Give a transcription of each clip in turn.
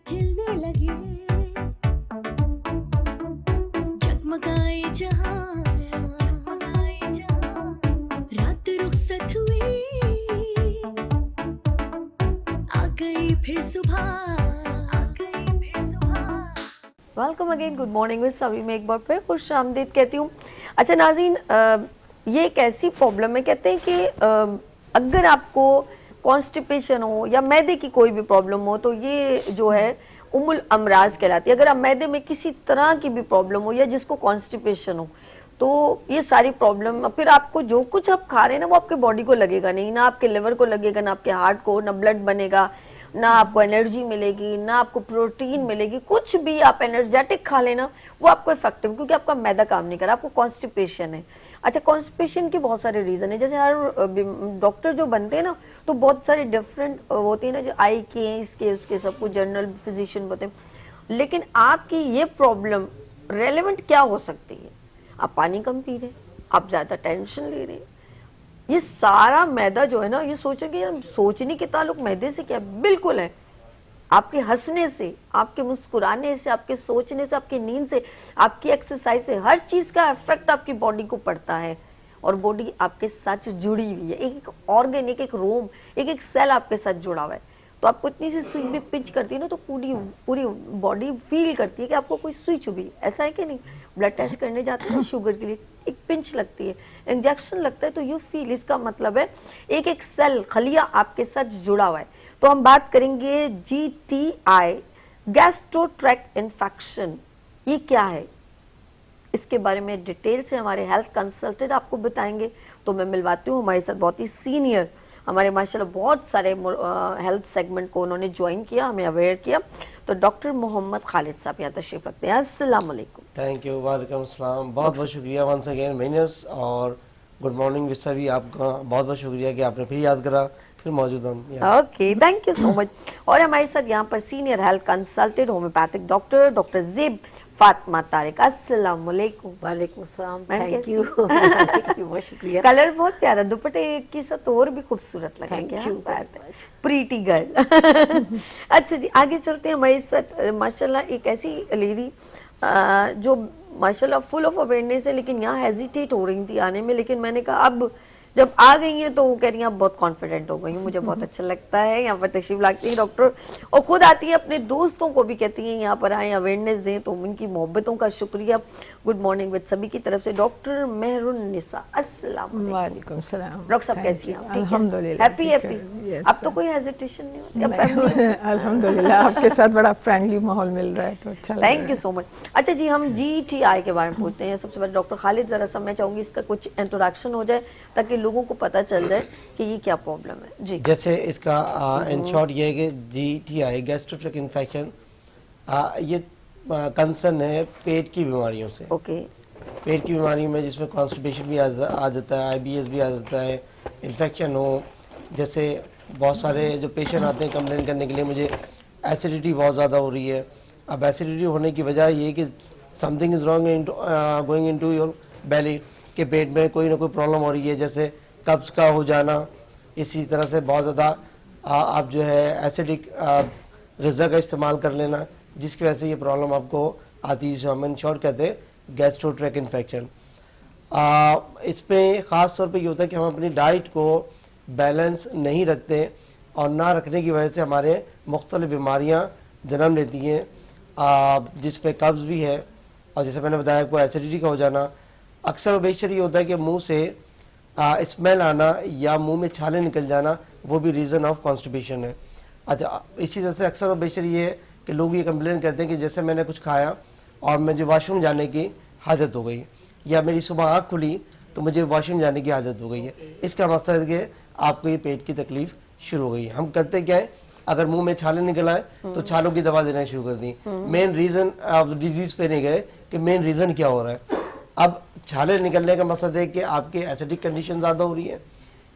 हिलने लगे जगमगाए जहां रात रुखसत हुई आ गई फिर सुबह welcome again, good morning with सभी में एक बार फिर खुश आमदीद कहती हूँ। अच्छा नाज़रीन, ये एक ऐसी प्रॉब्लम है, कहते हैं कि अगर आपको कॉन्स्टिपेशन हो या मैदे की कोई भी प्रॉब्लम हो तो ये जो है उमुल अमराज कहलाती है। अगर आप मैदे में किसी तरह की भी प्रॉब्लम हो या जिसको कॉन्स्टिपेशन हो तो ये सारी प्रॉब्लम, फिर आपको जो कुछ आप खा रहे हैं ना वो आपके बॉडी को लगेगा नहीं, ना आपके लिवर को लगेगा, ना आपके हार्ट को, ना ब्लड बनेगा, ना आपको एनर्जी मिलेगी, ना आपको प्रोटीन मिलेगी। कुछ भी आप एनर्जेटिक खा लेना वो आपको इफेक्टिव, क्योंकि आपका मैदा काम नहीं कर रहा, आपको कॉन्स्टिपेशन है। अच्छा, कॉन्स्टिपेशन के बहुत सारे रीजन है, जैसे हर डॉक्टर जो बनते हैं ना तो बहुत सारे डिफरेंट होते हैं ना, जो आई के इसके उसके सब कुछ जनरल फिजिशियन होते हैं। लेकिन आपकी ये प्रॉब्लम रेलेवेंट क्या हो सकती है? आप पानी कम पी रहे, आप ज्यादा टेंशन ले रहे हैं, ये सारा मैदा जो है ना, ये सोचेंगे यार सोचने के ताल्लुक मैदे से क्या? बिल्कुल है। आपके हंसने से, आपके मुस्कुराने से, आपके सोचने से, आपकी नींद से, आपकी एक्सरसाइज से, हर चीज का इफेक्ट आपकी बॉडी को पड़ता है। और बॉडी आपके साथ जुड़ी हुई है, एक एक ऑर्गन, एक एक रोम, एक एक सेल आपके साथ जुड़ा हुआ है। तो आपको इतनी सी सुई भी पिंच करती है ना तो पूरी पूरी बॉडी फील करती है कि आपको कोई सुई चुभी। ऐसा है कि नहीं? ब्लड टेस्ट करने जाते हैं शुगर के लिए, एक पिंच लगती है, इंजेक्शन लगता है, तो यू फील, इसका मतलब है एक एक सेल, खलिया आपके साथ जुड़ा हुआ है। तो हम बात करेंगे GTI, गैस्ट्रो ट्रैक्ट इन्फेक्शन। ये क्या है, इसके बारे में डिटेल से हमारे हेल्थ कंसल्टेंट आपको बताएंगे। तो मैं मिलवाती हूँ हमारे साथ बहुत ही सीनियर, हमारे माशाल्लाह बहुत सारे हेल्थ सेगमेंट को उन्होंने ज्वाइन किया, हमें अवेयर किया। तो डॉक्टर मोहम्मद खालिद साहब यहाँ तशरीफ रखते हैं। अस्सलाम वालेकुम। थैंक यू, वालेकुम अस्सलाम। बहुत बहुत शुक्रिया वंस अगेन मेनस, और गुड मॉर्निंग विद सभी। आपका बहुत बहुत शुक्रिया कि आपने फिर याद करा, फिर मौजूद हम यहाँ। Okay, thank you so much. और हमारे साथ यहाँ पर senior health consultant homeopathic doctor ज़ेब Fatima Tariq. अस्सलाम वालेकुम। वालेकुम अस्सलाम, मैं थैंक कैसी यू हूँ? बहुत शुक्रिया। कलर बहुत प्यारा, दुपट्टे की साथ और भी खूबसूरत लगा। Thank क्या you बात very है, much. Pretty girl. अच्छा जी, आगे चलते हैं। हमारे साथ माशाल्लाह एक ऐसी लेडी जो माशाल्लाह फुल ऑफ अवेयरनेस है, लेकिन यहाँ हेजिटेट हो रही थी आने में, लेकिन मैंने कहा अब जब आ गई हैं तो वो कह रही हैं अब बहुत कॉन्फिडेंट हो गई हूँ, मुझे बहुत अच्छा लगता है। यहाँ पर तशरीफ लाती है डॉक्टर, और खुद आती है, अपने दोस्तों को भी कहती हैं यहाँ पर आए, अवेयरनेस दें। तो उनकी मोहब्बतों का शुक्रिया। गुड मॉर्निंग विद सभी की तरफ से डॉक्टर मेहरुन्निसा। अस्सलाम वालेकुम। वालेकुम सलाम। डॉक्टर साहब कैसी हैं आप? ठीक है? अल्हम्दुलिल्लाह, हैप्पी ठीक है, हैप्पी। yes, अब तो कोई हेजिटेशन नहीं होती, अब फैमिली। नहीं, अल्हम्दुलिल्लाह आपके साथ बड़ा फ्रेंडली माहौल मिल रहा है तो अच्छा लग रहा है। Thank you so much. अच्छा जी, हम GTI के बारे में पूछते हैं। सबसे पहले डॉक्टर खालिद, जरा सा मैं चाहूंगी इसका कुछ इंट्रोडक्शन हो जाए ताकि लोगों को पता चल जाए कि ये क्या प्रॉब्लम है जी। जैसे इसका इन शॉर्ट ये है कि GTI गैस्ट्रोट्रैक्ट इन्फेक्शन, ये कंसर्न है पेट की बीमारियों से। ओके। पेट की बीमारी में जिसमें कॉन्स्टिपेशन भी आ जाता है, IBS भी आ जाता है, इन्फेक्शन हो। जैसे बहुत सारे जो पेशेंट आते हैं कंप्लेन करने के लिए, मुझे एसिडिटी बहुत ज़्यादा हो रही है। अब एसिडिटी होने की वजह ये कि something is wrong going into your belly, के पेट में कोई ना कोई प्रॉब्लम हो रही है, जैसे कब्ज़ का हो जाना। इसी तरह से बहुत ज़्यादा आप जो है एसिडिक ग़िज़ा का इस्तेमाल कर लेना, जिसकी वजह से ये प्रॉब्लम आपको आती है, जिसे हम इन शॉर्ट कहते हैं गैस्ट्रोट्रैक्ट इन्फेक्शन। इस पर ख़ास तौर पे ये होता है कि हम अपनी डाइट को बैलेंस नहीं रखते, और ना रखने की वजह से हमारे मुख्तलिफ़ बीमारियाँ जन्म लेती हैं, जिसमें कब्ज़ भी है, और जैसे मैंने बताया कोई एसिडिटी का हो जाना। अक्सर और बेशतर ये होता है कि मुंह से स्मेल आना या मुंह में छाले निकल जाना, वो भी रीज़न ऑफ कॉन्स्टिपेशन है। अच्छा, इसी तरह से अक्सर और बेशतर ये है कि लोग ये कंप्लेन करते हैं कि जैसे मैंने कुछ खाया और मुझे वॉशरूम जाने की हाजत हो गई, या मेरी सुबह आँख खुली तो मुझे वॉशरूम जाने की आदत हो गई है। इसका मकसद है कि आपको ये पेट की तकलीफ़ शुरू हो गई है। हम करते क्या है, अगर मुंह में छाले निकल आए तो छालों की दवा देना शुरू कर दी। मेन रीज़न ऑफ डिजीज़ पे नहीं गए कि मेन रीज़न क्या हो रहा है। अब छाले निकलने का मकसद है कि आपकी एसिडिक कंडीशन ज़्यादा हो रही है,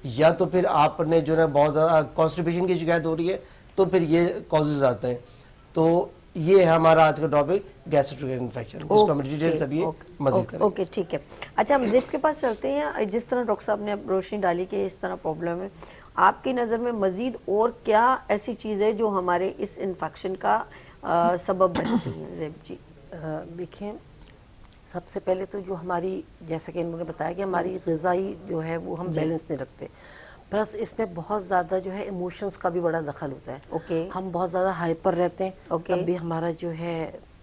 या तो फिर आपने जो है बहुत ज़्यादा कॉन्स्टिपेशन की शिकायत हो रही है, तो फिर ये कॉजेज़ आते हैं। तो ये है हमारा आज का टॉपिक गैस्ट्रोट्रैक्ट इन्फेक्शन, जिसको हम डिटेल से भी मज़ीद करेंगे। ओके, ठीक है। अच्छा, हम ज़ेब के पास चलते हैं। जिस तरह डॉक्टर साहब ने रोशनी डाली कि इस तरह प्रॉब्लम है, आपकी नज़र में मज़ीद और क्या ऐसी चीज़ है जो हमारे इस इन्फेक्शन का सबब बनती हैं ज़ेब जी? देखिए, सबसे पहले तो जो हमारी, जैसा कि इन्होंने बताया कि हमारी ग़िज़ाई जो है वो हम बैलेंस नहीं रखते, प्लस इसमें बहुत ज़्यादा जो है इमोशंस का भी बड़ा दखल होता है। ओके। हम बहुत ज़्यादा हाइपर रहते हैं, ओके। तब भी हमारा जो है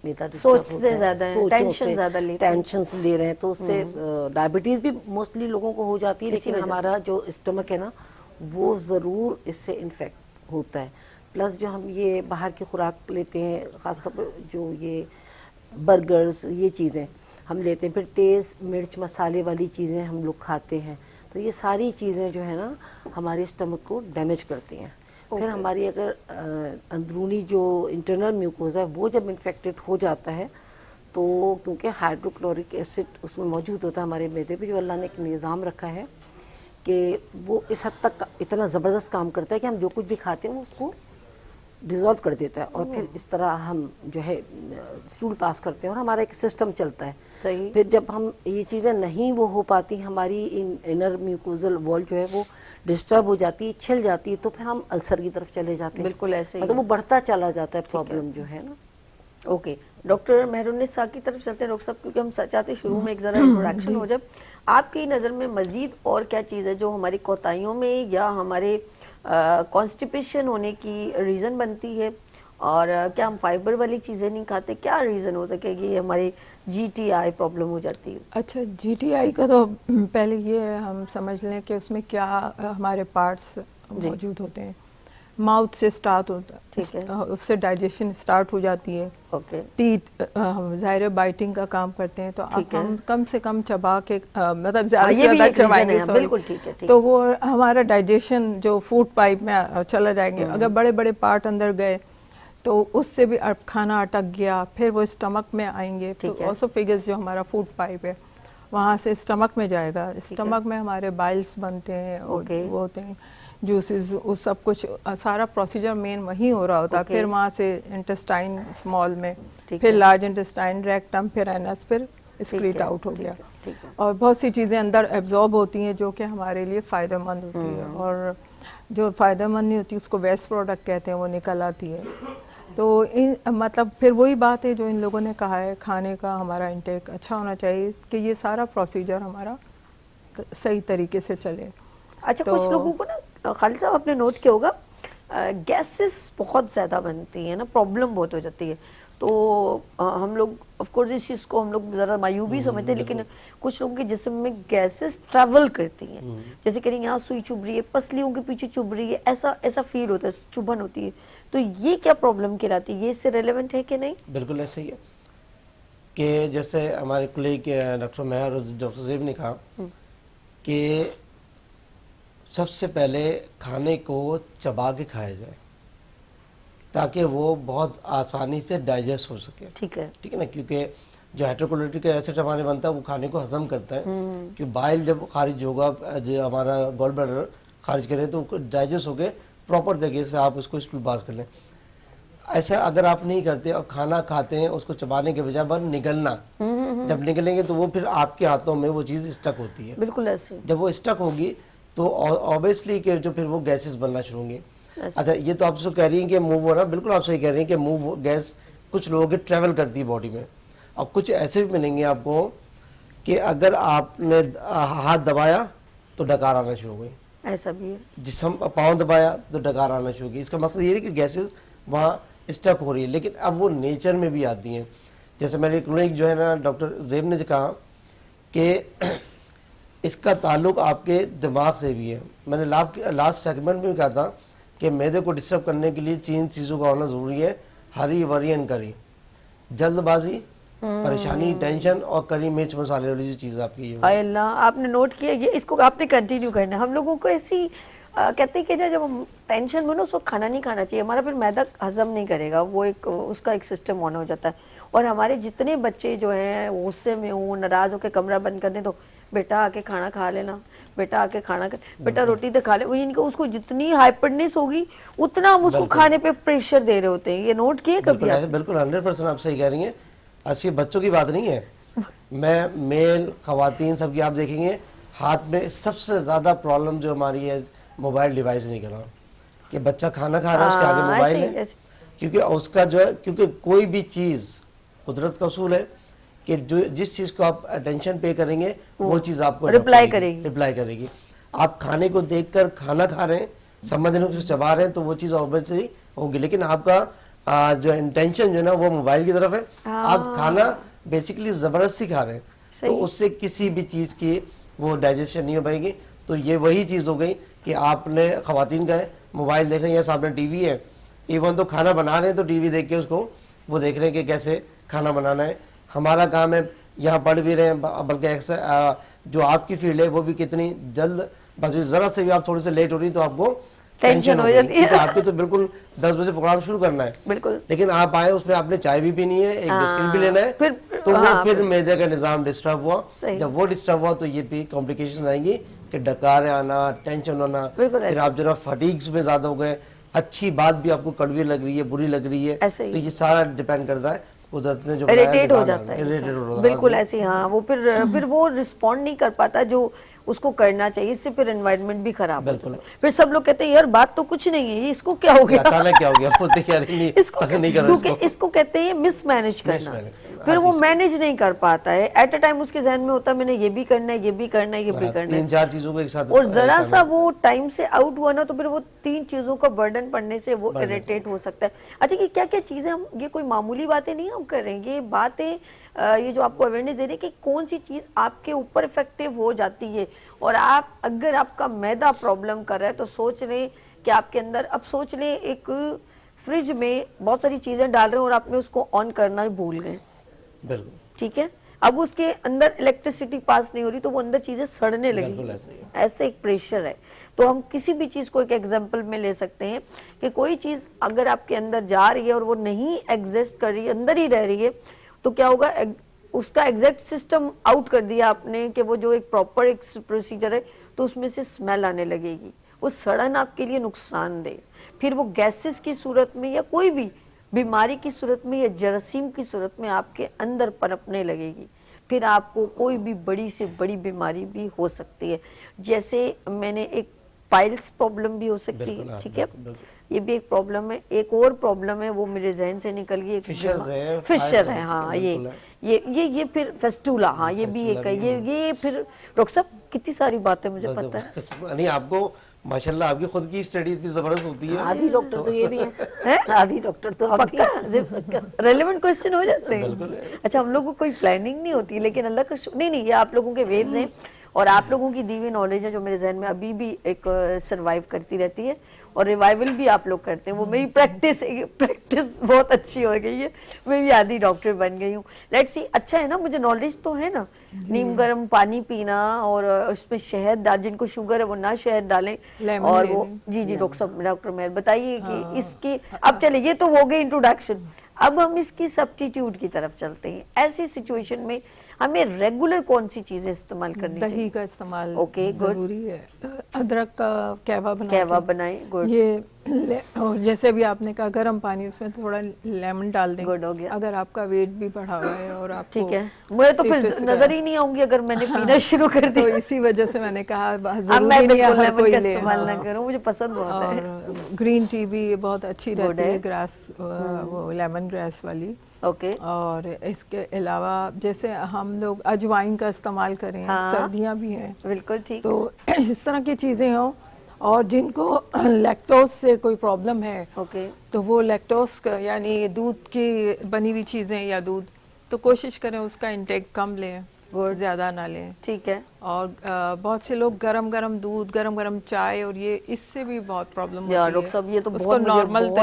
मेरा सोच से ज़्यादा है, टेंशन ज़्यादा लेते हैं। टेंशन्स ले रहे हैं, तो उससे डायबिटीज़ भी मोस्टली लोगों को हो जाती है, लेकिन हमारा जो स्टमक है ना वो ज़रूर इससे इन्फेक्ट होता है। प्लस जो हम ये बाहर की खुराक लेते हैं, ख़ासतौर पर जो ये बर्गर्स, ये चीज़ें हम लेते हैं, फिर तेज़ मिर्च मसाले वाली चीज़ें हम लोग खाते हैं, तो ये सारी चीज़ें जो है ना हमारे स्टमक को डैमेज करती हैं। फिर हमारी अगर अंदरूनी जो इंटरनल म्यूकोज़ा है वो जब इन्फेक्टेड हो जाता है, तो क्योंकि हाइड्रोक्लोरिक एसिड उसमें मौजूद होता है हमारे मैदे पे, जो अल्लाह ने एक निज़ाम रखा है कि वो इस हद तक इतना ज़बरदस्त काम करता है कि हम जो कुछ भी खाते हैं वो उसको डिज़ोल्व कर देता है, और फिर इस तरह हम जो है स्टूल पास करते हैं और हमारा एक सिस्टम चलता है। सही। फिर जब हम ये चीज़ें नहीं वो हो पाती, हमारी इनर म्यूकोजल वॉल जो है वो डिस्टर्ब हो जाती है, छिल जाती है, तो फिर हम अल्सर की तरफ चले जाते हैं। बिल्कुल ऐसे ही मतलब वो बढ़ता चला जाता है प्रॉब्लम जो है ना। ओके, डॉक्टर मेहरुन्निसा की तरफ चलते हैं डॉक्टर साहब, क्योंकि हम चाहते हैं शुरू में एक ज़रा इंट्रोडक्शन हो जाए। आपकी नज़र में मज़ीद और क्या चीज़ है जो हमारी कोताहियों में या हमारे कॉन्स्टिपेशन होने की रीज़न बनती है, और क्या हम फाइबर वाली चीज़ें नहीं खाते, क्या रीज़न होता है कि ये हमारी GTI प्रॉब्लम हो जाती है? अच्छा, GTI का तो पहले ये हम समझ लें कि उसमें क्या हमारे पार्ट्स मौजूद होते हैं। माउथ से स्टार्ट होता ठीक है। उससे डाइजेशन स्टार्ट हो जाती है। ओके। टीथ हम ज़ाहिर बाइटिंग का काम करते हैं, तो ठीक है। हम कम से कम चबा के मतलब ज़्यादा ये से भी ज़्यादा एक reason चबाएंगे, है, sorry। बिल्कुल ठीक है, ठीक तो वो हमारा डाइजेशन जो फूड पाइप में चला जाएंगे, अगर बड़े बड़े पार्ट अंदर गए तो उससे भी खाना अटक गया, फिर वो स्टमक में आएंगे, तो ठीक है। ओसोफेगस जो हमारा फूड पाइप है वहाँ से स्टमक में जाएगा। स्टमक में हमारे बाइल्स बनते हैं और ओके। वो होते हैं जूसेस, वो सब कुछ सारा प्रोसीजर मेन वहीं हो रहा होता है। ओके। फिर वहाँ से इंटेस्टाइन स्मॉल में, ठीक फिर है। लार्ज इंटेस्टाइन, रेक्टम, फिर एनस, फिर स्क्रीट है, आउट हो ठीक गया। है, ठीक है। और बहुत सी चीज़ें अंदर एब्जॉर्ब होती हैं जो कि हमारे लिए फ़ायदेमंद होती है, और जो फ़ायदेमंद नहीं होती उसको वेस्ट प्रोडक्ट कहते हैं, वो निकल आती है। तो इन मतलब फिर वही बात है जो इन लोगों ने कहा है, खाने का हमारा इंटेक अच्छा होना चाहिए कि ये सारा प्रोसीजर हमारा सही तरीके से चले। अच्छा, तो- कुछ लोगों को ना खालिद साहब आपने नोट किया होगा गैसेस बहुत ज़्यादा बनती है ना, प्रॉब्लम बहुत हो जाती है, तो हम लोग ऑफ कोर्स इस चीज़ को हम लोग ज़रा मायूबी समझते हैं, लेकिन कुछ लोगों के जिस्म में गैसेस ट्रैवल करती हैं, जैसे कह रही हैं यहाँ सुई चुभ रही है, पसलियों के पीछे चुभ रही है, ऐसा ऐसा फील होता है, चुभन होती है, तो ये क्या प्रॉब्लम कहलाती है, ये इससे रेलेवेंट है कि नहीं? बिल्कुल ऐसे ही है कि जैसे हमारे कुलीग डॉक्टर मेहर और डॉक्टर ज़ेब ने कहा कि सबसे पहले खाने को चबा के खाया जाए ताकि वो बहुत आसानी से डाइजेस्ट हो सके। ठीक है। ठीक है ना, क्योंकि जो हाइड्रोक्लोरिक एसिड हमारे बनता है वो खाने को हजम करता है, कि बाइल जब खारिज होगा, जो हमारा गॉल ब्लैडर खारिज करे तो डाइजेस्ट होके प्रॉपर तरीके से आप उसको स्टूल पास कर लें। ऐसा अगर आप नहीं करते और खाना खाते हैं उसको चबाने के बजाय बस निगलना, जब निकलेंगे तो वो फिर आपके हाथों में वो चीज़ स्टक होती है। बिल्कुल ऐसे। जब वो स्टक होगी तो ऑब्वियसली कि जो फिर वो गैसेस बनना शुरू होंगे। अच्छा, ये तो आप सो कह रही हैं कि मूव हो रहा, बिल्कुल आप सही कह रही हैं कि मूव गैस कुछ लोगों के ट्रैवल करती है बॉडी में। अब कुछ ऐसे भी मिलेंगे आपको कि अगर आपने हाथ दबाया तो डकार आना शुरू हो गई, ऐसा भी है। जिसम पाँव दबाया तो डकार आना शुरू हो गई। इसका मतलब ये है कि गैसेस वहाँ स्टक हो रही है, लेकिन अब वो नेचर में भी आती हैं। जैसे मेरे क्लिनिक जो है ना, डॉक्टर ज़ेब ने कहा कि इसका ताल्लुक आपके दिमाग से भी है। मैंने लास्ट सेगमेंट में भी कहा था कि मैदे को डिस्टर्ब करने के लिए 3 चीज़ों का होना ज़रूरी है, हरी वरी एंड करी, जल्दबाजी, परेशानी, टेंशन और करी मिर्च मसाले वाली जो चीज़ आपकी है। अल्लाह, आपने नोट किया ये, इसको आपने कंटिन्यू करना है। हम लोगों को ऐसी कहते हैं कि जब हम टेंशन में ना उसको खाना नहीं खाना चाहिए, हमारा फिर मैदा हजम नहीं करेगा, वो एक उसका एक सिस्टम ऑन हो जाता है। और हमारे जितने बच्चे जो हैं गुस्से में हों, नाराज़ होकर कमरा बंद कर दें तो बेटा आके खाना खा लेना, बेटा आके खाना खा, बेटा रोटी तो खा ले, वो इनको उसको जितनी हाइपरनेस होगी उतना हम उसको खाने पे प्रेशर दे रहे होते हैं। ये नोट किए कभी बिल्कुल, बिल्कुल 100% आप सही कह रही हैं। ऐसी बच्चों की बात नहीं है, मैं मेल खवातीन सबकी आप देखेंगे हाथ में सबसे ज़्यादा प्रॉब्लम जो हमारी है मोबाइल डिवाइस नहीं करना, कि बच्चा खाना खा रहा है उसके आगे मोबाइल है, क्योंकि उसका जो है, क्योंकि कोई भी चीज़ कुदरत का उसूल है कि जो जिस चीज़ को आप अटेंशन पे करेंगे वो चीज़ आपको reply रिप्लाई करेगी। आप खाने को देखकर खाना खा रहे हैं, समझ रहे हो कि चबा रहे हैं, तो वो चीज़ ऑब्वियसली होगी, लेकिन आपका जो इंटेंशन जो है ना वो मोबाइल की तरफ है, आप खाना बेसिकली ज़बरदस्ती खा रहे हैं, तो उससे किसी भी चीज़ की वो डाइजेशन नहीं हो पाएगी। तो ये वही चीज़ हो गई कि आपने ख़वातीन का है मोबाइल देख रहे हैं या सामने टीवी है, इवन तो खाना बना रहे हैं तो टीवी देख के उसको वो देख रहे हैं कि कैसे खाना बनाना है। हमारा काम है यहाँ पढ़ भी रहे हैं, बल्कि जो आपकी फील्ड है वो भी कितनी जल्द, बस ज़रा से भी आप थोड़ी सी लेट हो रही तो आपको टेंशन हो जाती है, आपके तो बिल्कुल 10 बजे प्रोग्राम शुरू करना है, बिल्कुल, लेकिन आप आए उसमें आपने चाय भी पीनी है, एक बिस्किट भी लेना है, तो वो फिर मैदे का निज़ाम डिस्टर्ब हुआ। जब वो डिस्टर्ब हुआ तो ये भी कॉम्प्लिकेशन आएंगी कि डकारें आना, टेंशन होना, फिर आप जो ना फटीग्स में ज़्यादा हो गए, अच्छी बात भी आपको कड़वी लग रही है, बुरी लग रही है, तो ये सारा डिपेंड करता है कुदरत ने जो इरिटेट हो जाता है, बिल्कुल ऐसे। हाँ, वो फिर वो रिस्पॉन्ड नहीं कर पाता जो उसको करना चाहिए, इससे फिर एनवायरनमेंट भी खराब होता है। फिर सब लोग कहते हैं यार बात तो कुछ नहीं है, ये इसको क्या हो गया, अचानक क्या हो गया, बोलते क्या नहीं, क्योंकि इसको कहते हैं मिसमैनेज करना, फिर वो मैनेज नहीं कर पाता है। एट अ टाइम उसके जहन में होता है मैंने ये भी करना है, ये भी करना है, ये भी करना है, 3-4 चीजों को एक साथ, और जरा सा वो टाइम से आउट हुआ ना तो फिर वो 3 चीजों का बर्डन पड़ने से वो इरिटेट हो सकता है। अच्छा, ये क्या क्या चीजें हम, ये कोई मामूली बातें नहीं हम कर रहे हैं, ये बातें ये जो आपको अवेयरनेस दे रही है कि कौन सी चीज आपके ऊपर इफेक्टिव हो जाती है, और आप अगर आपका मैदा प्रॉब्लम कर रहा है तो सोच लें कि आपके अंदर, अब सोच लें एक फ्रिज में बहुत सारी चीजें डाल रहे हैं और आपने उसको ऑन करना भूल गए, बिल्कुल ठीक है, अब उसके अंदर इलेक्ट्रिसिटी पास नहीं हो रही तो वो अंदर चीजें सड़ने लगी, ऐसे एक प्रेशर है। तो हम किसी भी चीज को एक एग्जांपल में ले सकते हैं कि कोई चीज अगर आपके अंदर जा रही है और वो नहीं एग्जिस्ट कर रही है, अंदर ही रह रही है, तो क्या होगा, उसका एग्जैक्ट सिस्टम आउट कर दिया आपने कि वो जो एक प्रॉपर एक प्रोसीजर है, तो उसमें से स्मेल आने लगेगी, वो सड़न आपके लिए नुकसानदेह, फिर वो गैसेस की सूरत में या कोई भी बीमारी की सूरत में या जरासीम की सूरत में आपके अंदर पनपने लगेगी, फिर आपको कोई भी बड़ी से बड़ी बीमारी भी हो सकती है। जैसे मैंने एक पाइल्स प्रॉब्लम भी हो सकती है, ठीक है, ये भी एक प्रॉब्लम है। एक और प्रॉब्लम है वो मेरे जहन से निकल गई, फिशर है, हाँ, ये फिर फेस्टूला, हाँ, ये भी एक है, ये फिर डॉक्टर साहब कितनी सारी बातें मुझे पता है। नहीं, आपको माशाल्लाह आपकी खुद की स्टडी इतनी जबरदस्त होती है, आधी डॉक्टर तो ये भी है, आधी डॉक्टर तो आप भी। रेलेवेंट क्वेश्चन हो जाते हैं। अच्छा, हम लोगों को कोई प्लानिंग नहीं होती, लेकिन अल्लाह का नहीं, ये आप लोगों के वेव्स हैं और आप लोगों की दी हुई नॉलेज है जो मेरे जहन में अभी भी एक सर्वाइव करती रहती है, और रिवाइवल भी आप लोग करते हैं। वो मेरी प्रैक्टिस बहुत अच्छी हो गई है, मैं भी आधी डॉक्टर बन गई हूँ। लेट्स सी, अच्छा है ना, मुझे नॉलेज तो है ना, नीम गर्म पानी पीना और उसमें शहद डाल, जिनको शुगर है वो ना शहद डालें, और वो जी डॉक्टर साहब, डॉक्टर मेहर बताइए कि इसकी, अब चले, ये तो हो गई इंट्रोडक्शन, अब हम इसकी सब्स्टिट्यूट की तरफ चलते हैं। ऐसी सिचुएशन में हमें रेगुलर कौन सी चीजें इस्तेमाल करनी चाहिए? दही का इस्तेमाल ओके, जरूरी है, अदरक का कहवा बनाए, गुड, ये और जैसे अभी आपने कहा गर्म पानी, उसमें थोड़ा लेमन डाल दें, गुड हो गया। अगर आपका वेट भी बढ़ा हुआ है और आप, ठीक है, मुझे तो फिर नजर ही नहीं आऊंगी अगर मैंने पीना शुरू कर दिया, तो इसी वजह से मैंने कहा अब मैं बिल्कुल लेमन का इस्तेमाल ना करूं, मुझे पसंद बहुत है। और ग्रीन टी भी बहुत अच्छी रहती है, ग्रास, वो लेमन ग्रास वाली, ओके। और इसके अलावा जैसे हम लोग अजवाइन का इस्तेमाल करें, सर्दियाँ भी हैं, बिल्कुल ठीक, तो इस तरह की चीज़ें हों। और जिनको लैक्टोज से कोई प्रॉब्लम है, ओके, तो वो लैक्टोज का यानी दूध की बनी हुई चीज़ें या दूध, तो कोशिश करें उसका इंटेक कम लें, ज़्यादा ना लें, ठीक है। और बहुत से लोग गरम गरम दूध, गरम गरम चाय, और ये इससे भी बहुत प्रॉब्लम होती है। डॉक्टर साहब, ये तो बहुत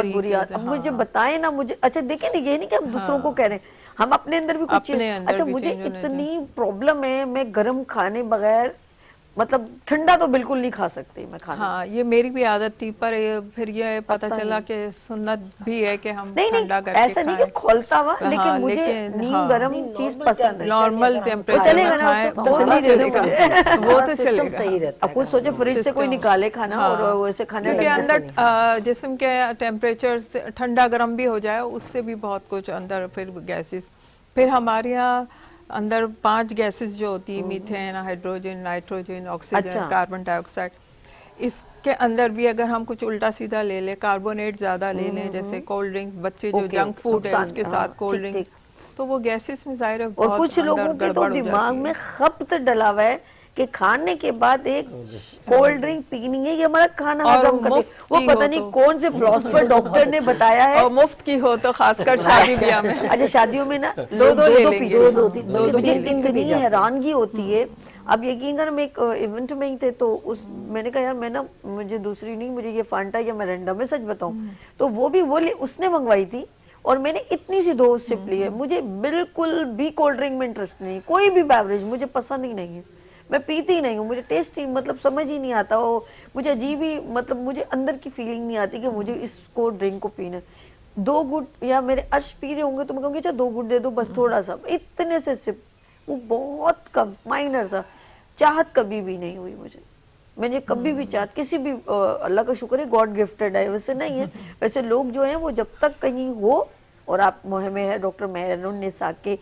बुरी आदत, अब मुझे बताएं ना, मुझे, अच्छा देखिए ना, ये नहीं कि हम दूसरों को कह रहे हैं, हम अपने अंदर भी कुछ, अच्छा मुझे इतनी प्रॉब्लम है, मैं गरम खाने बगैर, मतलब ठंडा तो बिल्कुल नहीं खा सकती मैं खाना। हाँ, ये मेरी भी आदत थी, पर फिर ये पता चला कि सुन्नत भी है कि हम ठंडा करके ऐसा नहीं कि खोलता हुआ, लेकिन मुझे नीम गरम चीज पसंद है, नॉर्मल टेम्परेचर में खाएं, वो तो सिस्टम सही रहता है। अब कुछ सोचे फ्रिज से कोई निकाले खाना और वैसे खाने के अंदर जिस्म के टेम्परेचर से ठंडा गर्म भी हो जाए, उससे भी बहुत कुछ अंदर फिर गैसेस, फिर हमारे यहाँ अंदर 5 गैसेस जो होती है, methane, hydrogen, nitrogen, oxygen, carbon dioxide, کے اندر بھی اگر ہم کچھ الٹا سیدھا لے لیں, کاربونیٹ زیادہ لے لیں, جیسے کولڈ ڈرنکس, بچے جو جنک فوڈ ہے اس کے ساتھ کولڈ ڈرنک, تو وہ گیسز میں ظاہر ہے اور بہت کچھ لوگوں کے تو دماغ میں خبط ڈلا ہوا ہے کہ کھانے کے بعد ایک کولڈ ڈرنک پینی ہے, یہ ہمارا کھانا ہضم کرے. وہ پتہ نہیں کون سے فلاسفر ڈاکٹر نے بتایا ہے, اور مفت کی ہو تو خاص کر شادی بیاہ میں. اچھا شادیوں میں نا دو لے لیں گے. مجھے اتنی حیرانگی ہوتی ہے. اب یقین کر, ہم ایک ایونٹ میں ہی تھے, تو میں نے کہا یار میں نا, مجھے دوسری نہیں, مجھے یہ فانٹا یا مرینڈا, میں سچ بتاؤں تو وہ بھی اس نے منگوائی تھی اور میں نے اتنی سی 2 سپ لی ہے. مجھے بالکل بھی کولڈ ڈرنک میں انٹرسٹ نہیں, کوئی بھی بیوریج مجھے پسند ہی نہیں ہے, میں پیتی ہی نہیں ہوں, مجھے ٹیسٹ ہی مطلب سمجھ ہی نہیں آتا, مجھے عجیب ہی مطلب مجھے اندر کی فیلنگ نہیں آتی کہ مجھے اس کو ڈرنک کو پینا. 2 گھٹ یا میرے عرش پی رہے ہوں گے تو میں کہوں گی اچھا 2 گھٹ دے دو بس, تھوڑا سا, اتنے سے سپ, وہ بہت کم مائنر سا. چاہت کبھی بھی نہیں ہوئی میں نے کبھی بھی چاہت کسی بھی, اللہ کا شکر ہے گاڈ گفٹڈ ہے, ویسے نہیں ہے. ویسے لوگ جو ہیں وہ جب تک کہیں ہو, اور آپ مہم ہے ڈاکٹر مہر النساء کے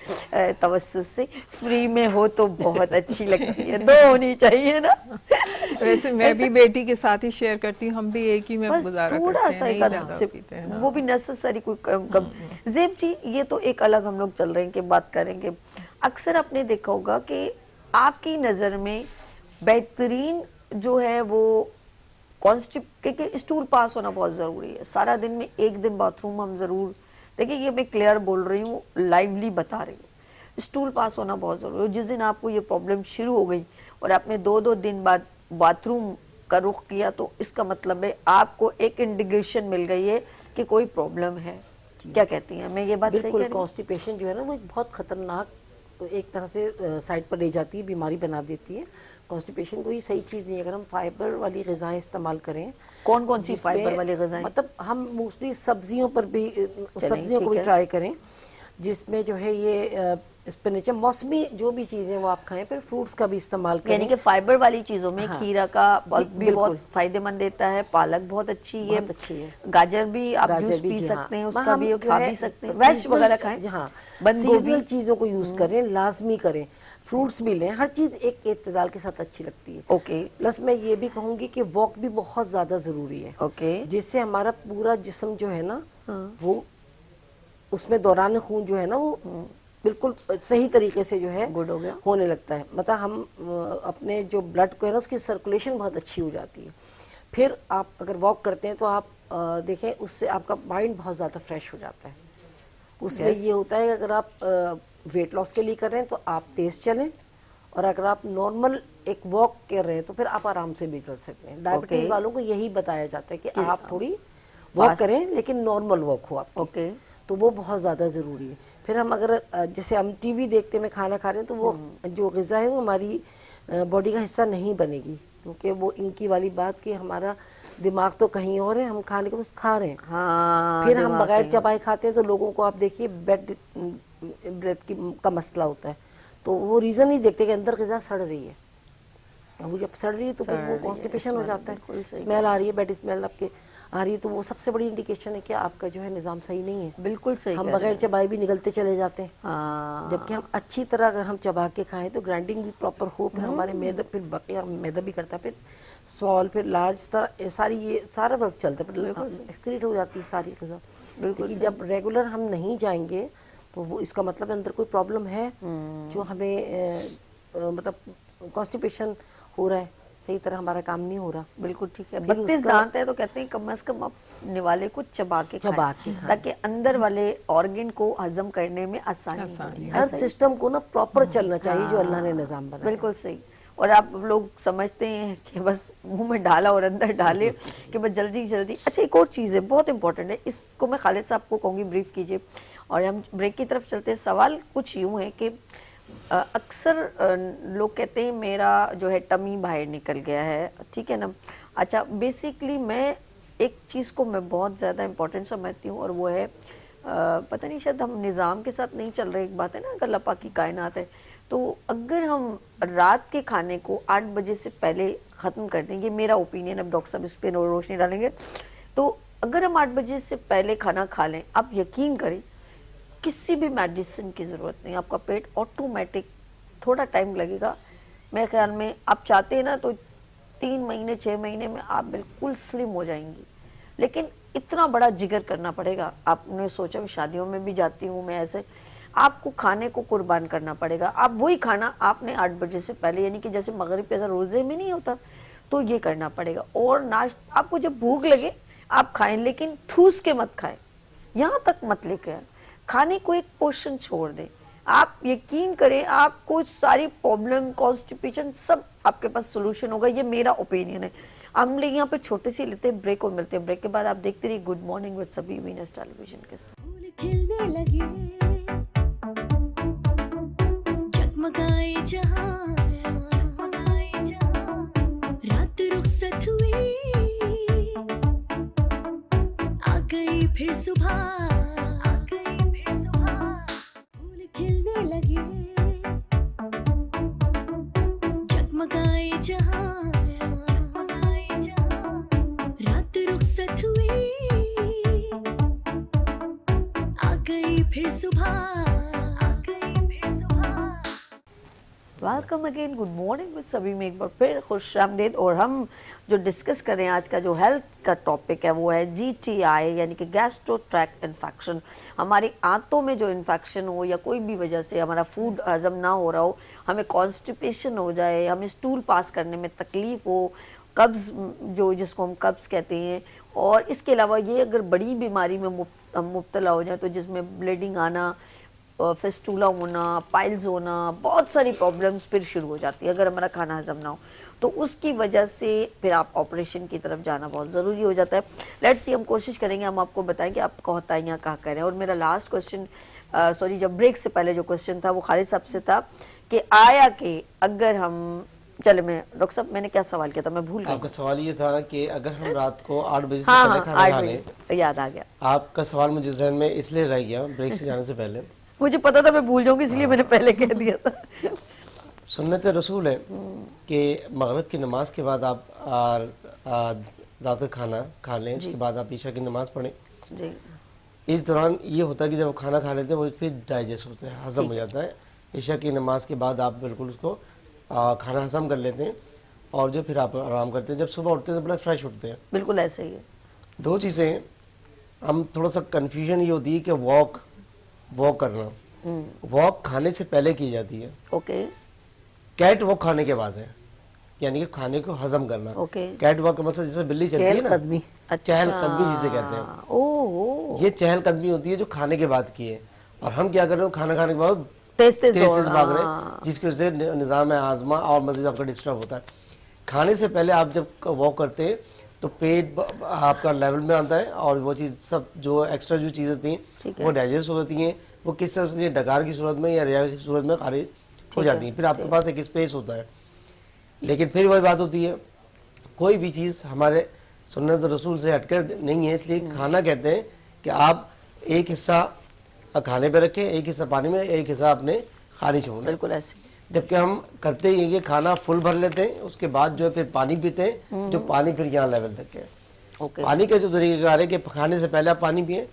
توسط سے فری میں ہو تو بہت اچھی لگتی ہے, 2 ہونی چاہیے نا. ویسے میں بھی بیٹی کے ساتھ ہی شیئر کرتی ہوں, ہم بھی ایک ہی میں گزارا تھوڑا کرتے سا ہیں, ایک نہیں زیادہ سے پیتے ہیں. وہ بھی نیسسری کوئی کم. زیب جی یہ تو ایک الگ ہم لوگ چل رہے ہیں کہ بات کریں گے. اکثر آپ نے دیکھا ہوگا کہ آپ کی نظر میں بہترین جو ہے وہ کیونکہ اسٹول پاس ہونا بہت ضروری ہے. سارا دن میں 1 دن باتھ روم ہم ضرور, دیکھیں یہ میں کلیئر بول رہی ہوں, لائیولی بتا رہی ہوں, اسٹول پاس ہونا بہت ضروری ہے. جس دن آپ کو یہ پرابلم شروع ہو گئی اور آپ نے 2 دن بعد باتھ روم کا رخ کیا, تو اس کا مطلب ہے آپ کو ایک انڈیکیشن مل گئی ہے کہ کوئی پرابلم ہے. کیا کہتی ہیں, میں یہ بات صحیح کہہ رہی ہوں؟ بالکل. کانسٹیپیشن جو ہے نا وہ ایک بہت خطرناک ایک طرح سے سائڈ پر لے جاتی ہے, بیماری بنا دیتی ہے. کانسٹیپیشن کوئی صحیح چیز نہیں ہے. اگر ہم فائبر والی غذائیں استعمال کریں, کون سی فائبر والی غذائیں؟ مطلب ہم موسٹلی سبزیوں پر بھی, سبزیوں کو بھی ٹرائی کریں جس میں جو ہے یہ اسپینچ, موسمی جو بھی چیزیں وہ آپ کھائیں. پھر فروٹس کا بھی استعمال کریں, یعنی کہ فائبر والی چیزوں میں کھیرا کا پلپ بھی بہت فائدہ مند دیتا ہے, پالک بہت اچھی ہے, گاجر بھی آپ جوس پی سکتے ہیں, اس کا بھی کھا بھی سکتے ہیں, ویج وغیرہ کھائیں. ہاں, بند گوبھی, سیزنل چیزوں کو یوز کریں, لازمی کریں. فروٹس بھی لیں, ہر چیز ایک اعتدال کے ساتھ اچھی لگتی ہے. اوکے. پلس میں یہ بھی کہوں گی کہ واک بھی بہت زیادہ ضروری ہے. اوکے. جس سے ہمارا پورا جسم جو ہے نا وہ اس میں دوران خون جو ہے نا وہ بالکل صحیح طریقے سے جو ہے گڈ ہو گیا, ہونے لگتا ہے. مطلب ہم اپنے جو بلڈ کو ہے نا اس کی سرکولیشن بہت اچھی ہو جاتی ہے. پھر آپ اگر واک کرتے ہیں تو آپ دیکھیں اس سے آپ کا مائنڈ بہت زیادہ فریش ہو جاتا ہے. اس میں یہ ہوتا ہے کہ اگر آپ ویٹ لاس کے لیے کر رہے ہیں تو آپ تیز چلیں, اور اگر آپ نارمل ایک واک کر رہے ہیں تو پھر آپ آرام سے بھی چل سکتے ہیں. ڈائبٹیز والوں کو یہی بتایا جاتا ہے کہ آپ تھوڑی واک کریں لیکن نارمل واک ہو آپ کی, تو وہ بہت زیادہ ضروری ہے. پھر ہم اگر جیسے ہم ٹی وی دیکھتے میں کھانا کھا رہے ہیں تو وہ جو غذا ہے وہ ہماری باڈی کا حصہ نہیں بنے گی, کیونکہ وہ ان کی والی بات کہ ہمارا دماغ تو کہیں اور ہے, ہم کھانے کو بس کھا رہے ہیں. پھر ہم بغیر چبائے کھاتے ہیں تو لوگوں کو آپ دیکھیے بریتھ کا مسئلہ ہوتا ہے, تو وہ ریزن نہیں دیکھتے کہ اندر غذا سڑ رہی ہے. وہ جب سڑ رہی ہے تو پھر وہ کانسٹیپیشن ہو جاتا ہے, اسمیل آ رہی ہے, بیڈ اسمیل آپ کے آ رہی ہے, تو وہ سب سے بڑی انڈیکیشن ہے کہ آپ کا جو ہے نظام صحیح نہیں ہے. بالکل صحیح. ہم بغیر چبائے بھی نگلتے چلے جاتے ہیں, جبکہ ہم اچھی طرح اگر ہم چبا کے کھائیں تو گرائنڈنگ بھی پراپر ہو, پھر ہمارے میدا, پھر بقیہ میدا بھی کرتا ہے, پھر اسمال, پھر لارج, ساری یہ سارا ورک چلتا ہے, پھر ایکسکریٹ ہو جاتی ہے ساری غذا. لیکن جب ریگولر ہم نہیں جائیں گے تو وہ اس کا مطلب اندر کوئی پرابلم ہے جو ہمیں مطلب کانسٹیپیشن ہو رہا ہے, صحیح طرح ہمارا کام نہیں ہو رہا. بالکل ٹھیک ہے. 32 دانت ہے تو کہتے ہیں کم از کم اپنے والے کو چبا کے کھائیں تاکہ اندر والے آرگن کو ہضم کرنے میں آسانی ہوتی ہے. ہر سسٹم کو نا پراپر چلنا چاہیے جو اللہ نے نظام بنایا. بالکل صحیح. اور آپ لوگ سمجھتے ہیں کہ بس منہ میں ڈالا اور اندر ڈالے کہ بس جلدی جلدی. اچھا ایک اور چیز ہے بہت امپورٹنٹ ہے, اس کو میں خالد صاحب کو کہوں گی بریف کیجئے اور ہم بریک کی طرف چلتے ہیں. سوال کچھ یوں ہے کہ اکثر لوگ کہتے ہیں میرا جو ہے ٹمی باہر نکل گیا ہے, ٹھیک ہے نا. اچھا بیسیکلی میں ایک چیز کو میں بہت زیادہ امپورٹنٹ سمجھتی ہوں, اور وہ ہے پتہ نہیں شاید ہم نظام کے ساتھ نہیں چل رہے. ایک بات ہے نا اگر اللہ پاک کی کائنات ہے, تو اگر ہم رات کے کھانے کو 8 بجے سے پہلے ختم کر دیں, یہ میرا اوپینین, اب ڈاکٹر صاحب اس پہ روشنی ڈالیں گے, تو اگر ہم 8 بجے سے پہلے کھانا کھا لیں, آپ یقین کریں کسی بھی میڈیسن کی ضرورت نہیں, آپ کا پیٹ آٹومیٹک, تھوڑا ٹائم لگے گا میرے خیال میں. آپ چاہتے ہیں نا تو 3 महीने 6 महीने में आप बिल्कुल स्लिम हो जाएंगी, लेकिन इतना बड़ा जिगर करना पड़ेगा। आपने सोचा भी शादियों में भी जाती हूँ मैं ऐसे, आपको खाने को कुर्बान करना पड़ेगा। आप वही खाना आपने 8 बजे से पहले, यानी कि जैसे मगरिब पे ऐसा रोजे में नहीं होता, तो ये करना पड़ेगा। और नाश्ता आपको जब भूख लगे आप खाएं, लेकिन ठूस के मत खाएं, यहाँ तक मत लेके आए। खाने को एक पोर्शन छोड़ दें। आप यकीन करें आपको सारी प्रॉब्लम, कॉन्स्टिपेशन सब आपके पास सोल्यूशन होगा। ये मेरा ओपिनियन है। हम लोग यहाँ पे छोटे से लेते हैं ब्रेक और मिलते हैं। ब्रेक के बाद आप देखते रहिए गुड मॉर्निंग विद सभी वीनस टेलीविजन के साथ। फूल खिलने लगे, जगमगाए जहां, रात रुखसत हुई, आ गई फिर सुबह, फूल खिलने लगे, जगमगाए जहां, रात रुखसत हुई, आ गई फिर सुबह। Welcome again, good morning with सभी में एक बार फिर खुश आमदीद। और हम जो डिस्कस कर रहे हैं आज का जो हेल्थ का टॉपिक है वो है GTI, यानी कि गैस्ट्रो ट्रैक्ट इन्फेक्शन। हमारी आंतों में जो इन्फेक्शन हो या कोई भी वजह से हमारा फूड हजम ना हो रहा हो, हमें कॉन्स्टिपेशन हो जाए, हमें स्टूल पास करने में तकलीफ हो, कब्ज़ जो जिसको हम कब्ज़ कहते हैं, और इसके अलावा ये अगर बड़ी बीमारी में हम मुब्तला हो जाए तो जिसमें ब्लीडिंग आना, फेस्टूला होना, पाइल्स होना, बहुत सारी प्रॉब्लम्स फिर शुरू हो जाती है अगर हमारा खाना हजम ना हो। तो उसकी वजह से फिर आप ऑपरेशन की तरफ जाना बहुत ज़रूरी हो जाता है। लेट्स सी, हम कोशिश करेंगे हम आपको बताएं कि आप कोताहियाँ कहाँ करें। और मेरा लास्ट क्वेश्चन, सॉरी, जब ब्रेक से पहले जो क्वेश्चन था वो खालिद साहब से था कि आया कि अगर हम, चले मैं डॉक्टर साहब मैंने क्या सवाल किया था, मैं भूल गई। आपका सवाल ये था कि अगर हम रात को 8 बजे से हाँ पहले हाँ, खाना 8 खा लें। बजे याद आ गया। आपका सवाल मुझे जहन में इसलिए रह गया ब्रेक से जाने से पहले, मुझे पता था मैं भूल जाऊंगी, इसलिए मैंने पहले कह दिया था। सुन्नत रसूल है कि मगरिब की नमाज के बाद आप रात का खाना खा लें, उसके बाद आप ईशा की नमाज पढ़ें। जी, इस दौरान ये होता है कि जब आप खाना खा लेते हैं वो फिर डाइजेस्ट होता है, हजम हो जाता है। ईशा की नमाज के बाद आप बिल्कुल उसको खाना हजम कर लेते हैं और जो फिर आप आराम करते हैं। जब सुबह उठते हैं तो बड़ा फ्रेश उठते हैं। बिल्कुल ऐसे ही है। 2 चीज़ें हम थोड़ा सा कन्फ्यूजन ये होती है कि वॉक करना, वॉक खाने से पहले की जाती है, ओके कैट वॉक खाने के बाद है, यानी कि खाने को हजम करना। ओके। कैट वॉक का मतलब जैसे बिल्ली चलती है ना, चहलकदमी। चहलकदमी जिसे कहते हैं, ओह, ये चहलकदमी होती है जो खाने के बाद की है। और हम क्या कर रहे हो, खाना खाने के बाद तेज तेज दौड़ना। भाग रहे हैं, जिसकी वजह से निज़ाम आज़मा और मज़ीद आपका डिस्टर्ब होता है। खाने से पहले आप जब वॉक करते हैं तो पेट आपका लेवल में आता है और वो चीज़ सब जो एक्स्ट्रा जो चीज़ें थी वो डाइजेस्ट हो जाती हैं, वो किस तरह से डकार की सूरत में या रिया की सूरत में खारिज हो जाती है। फिर आपके पास एक स्पेस होता है। लेकिन फिर वही बात होती है, कोई भी चीज़ हमारे सुन्नत रसूल से हटकर नहीं है, इसलिए खाना कहते हैं कि आप एक हिस्सा खाने पे रखें, एक हिस्सा पानी में, एक हिस्सा अपने खारिज होना। बिल्कुल ऐसे। जबकि हम करते ही ये खाना फुल भर लेते हैं, उसके बाद जो है फिर पानी पीते हैं, जो पानी फिर यहाँ लेवल तक है। ओके। पानी का जो तरीक़ाकार है कि खाने से पहले आप पानी पिए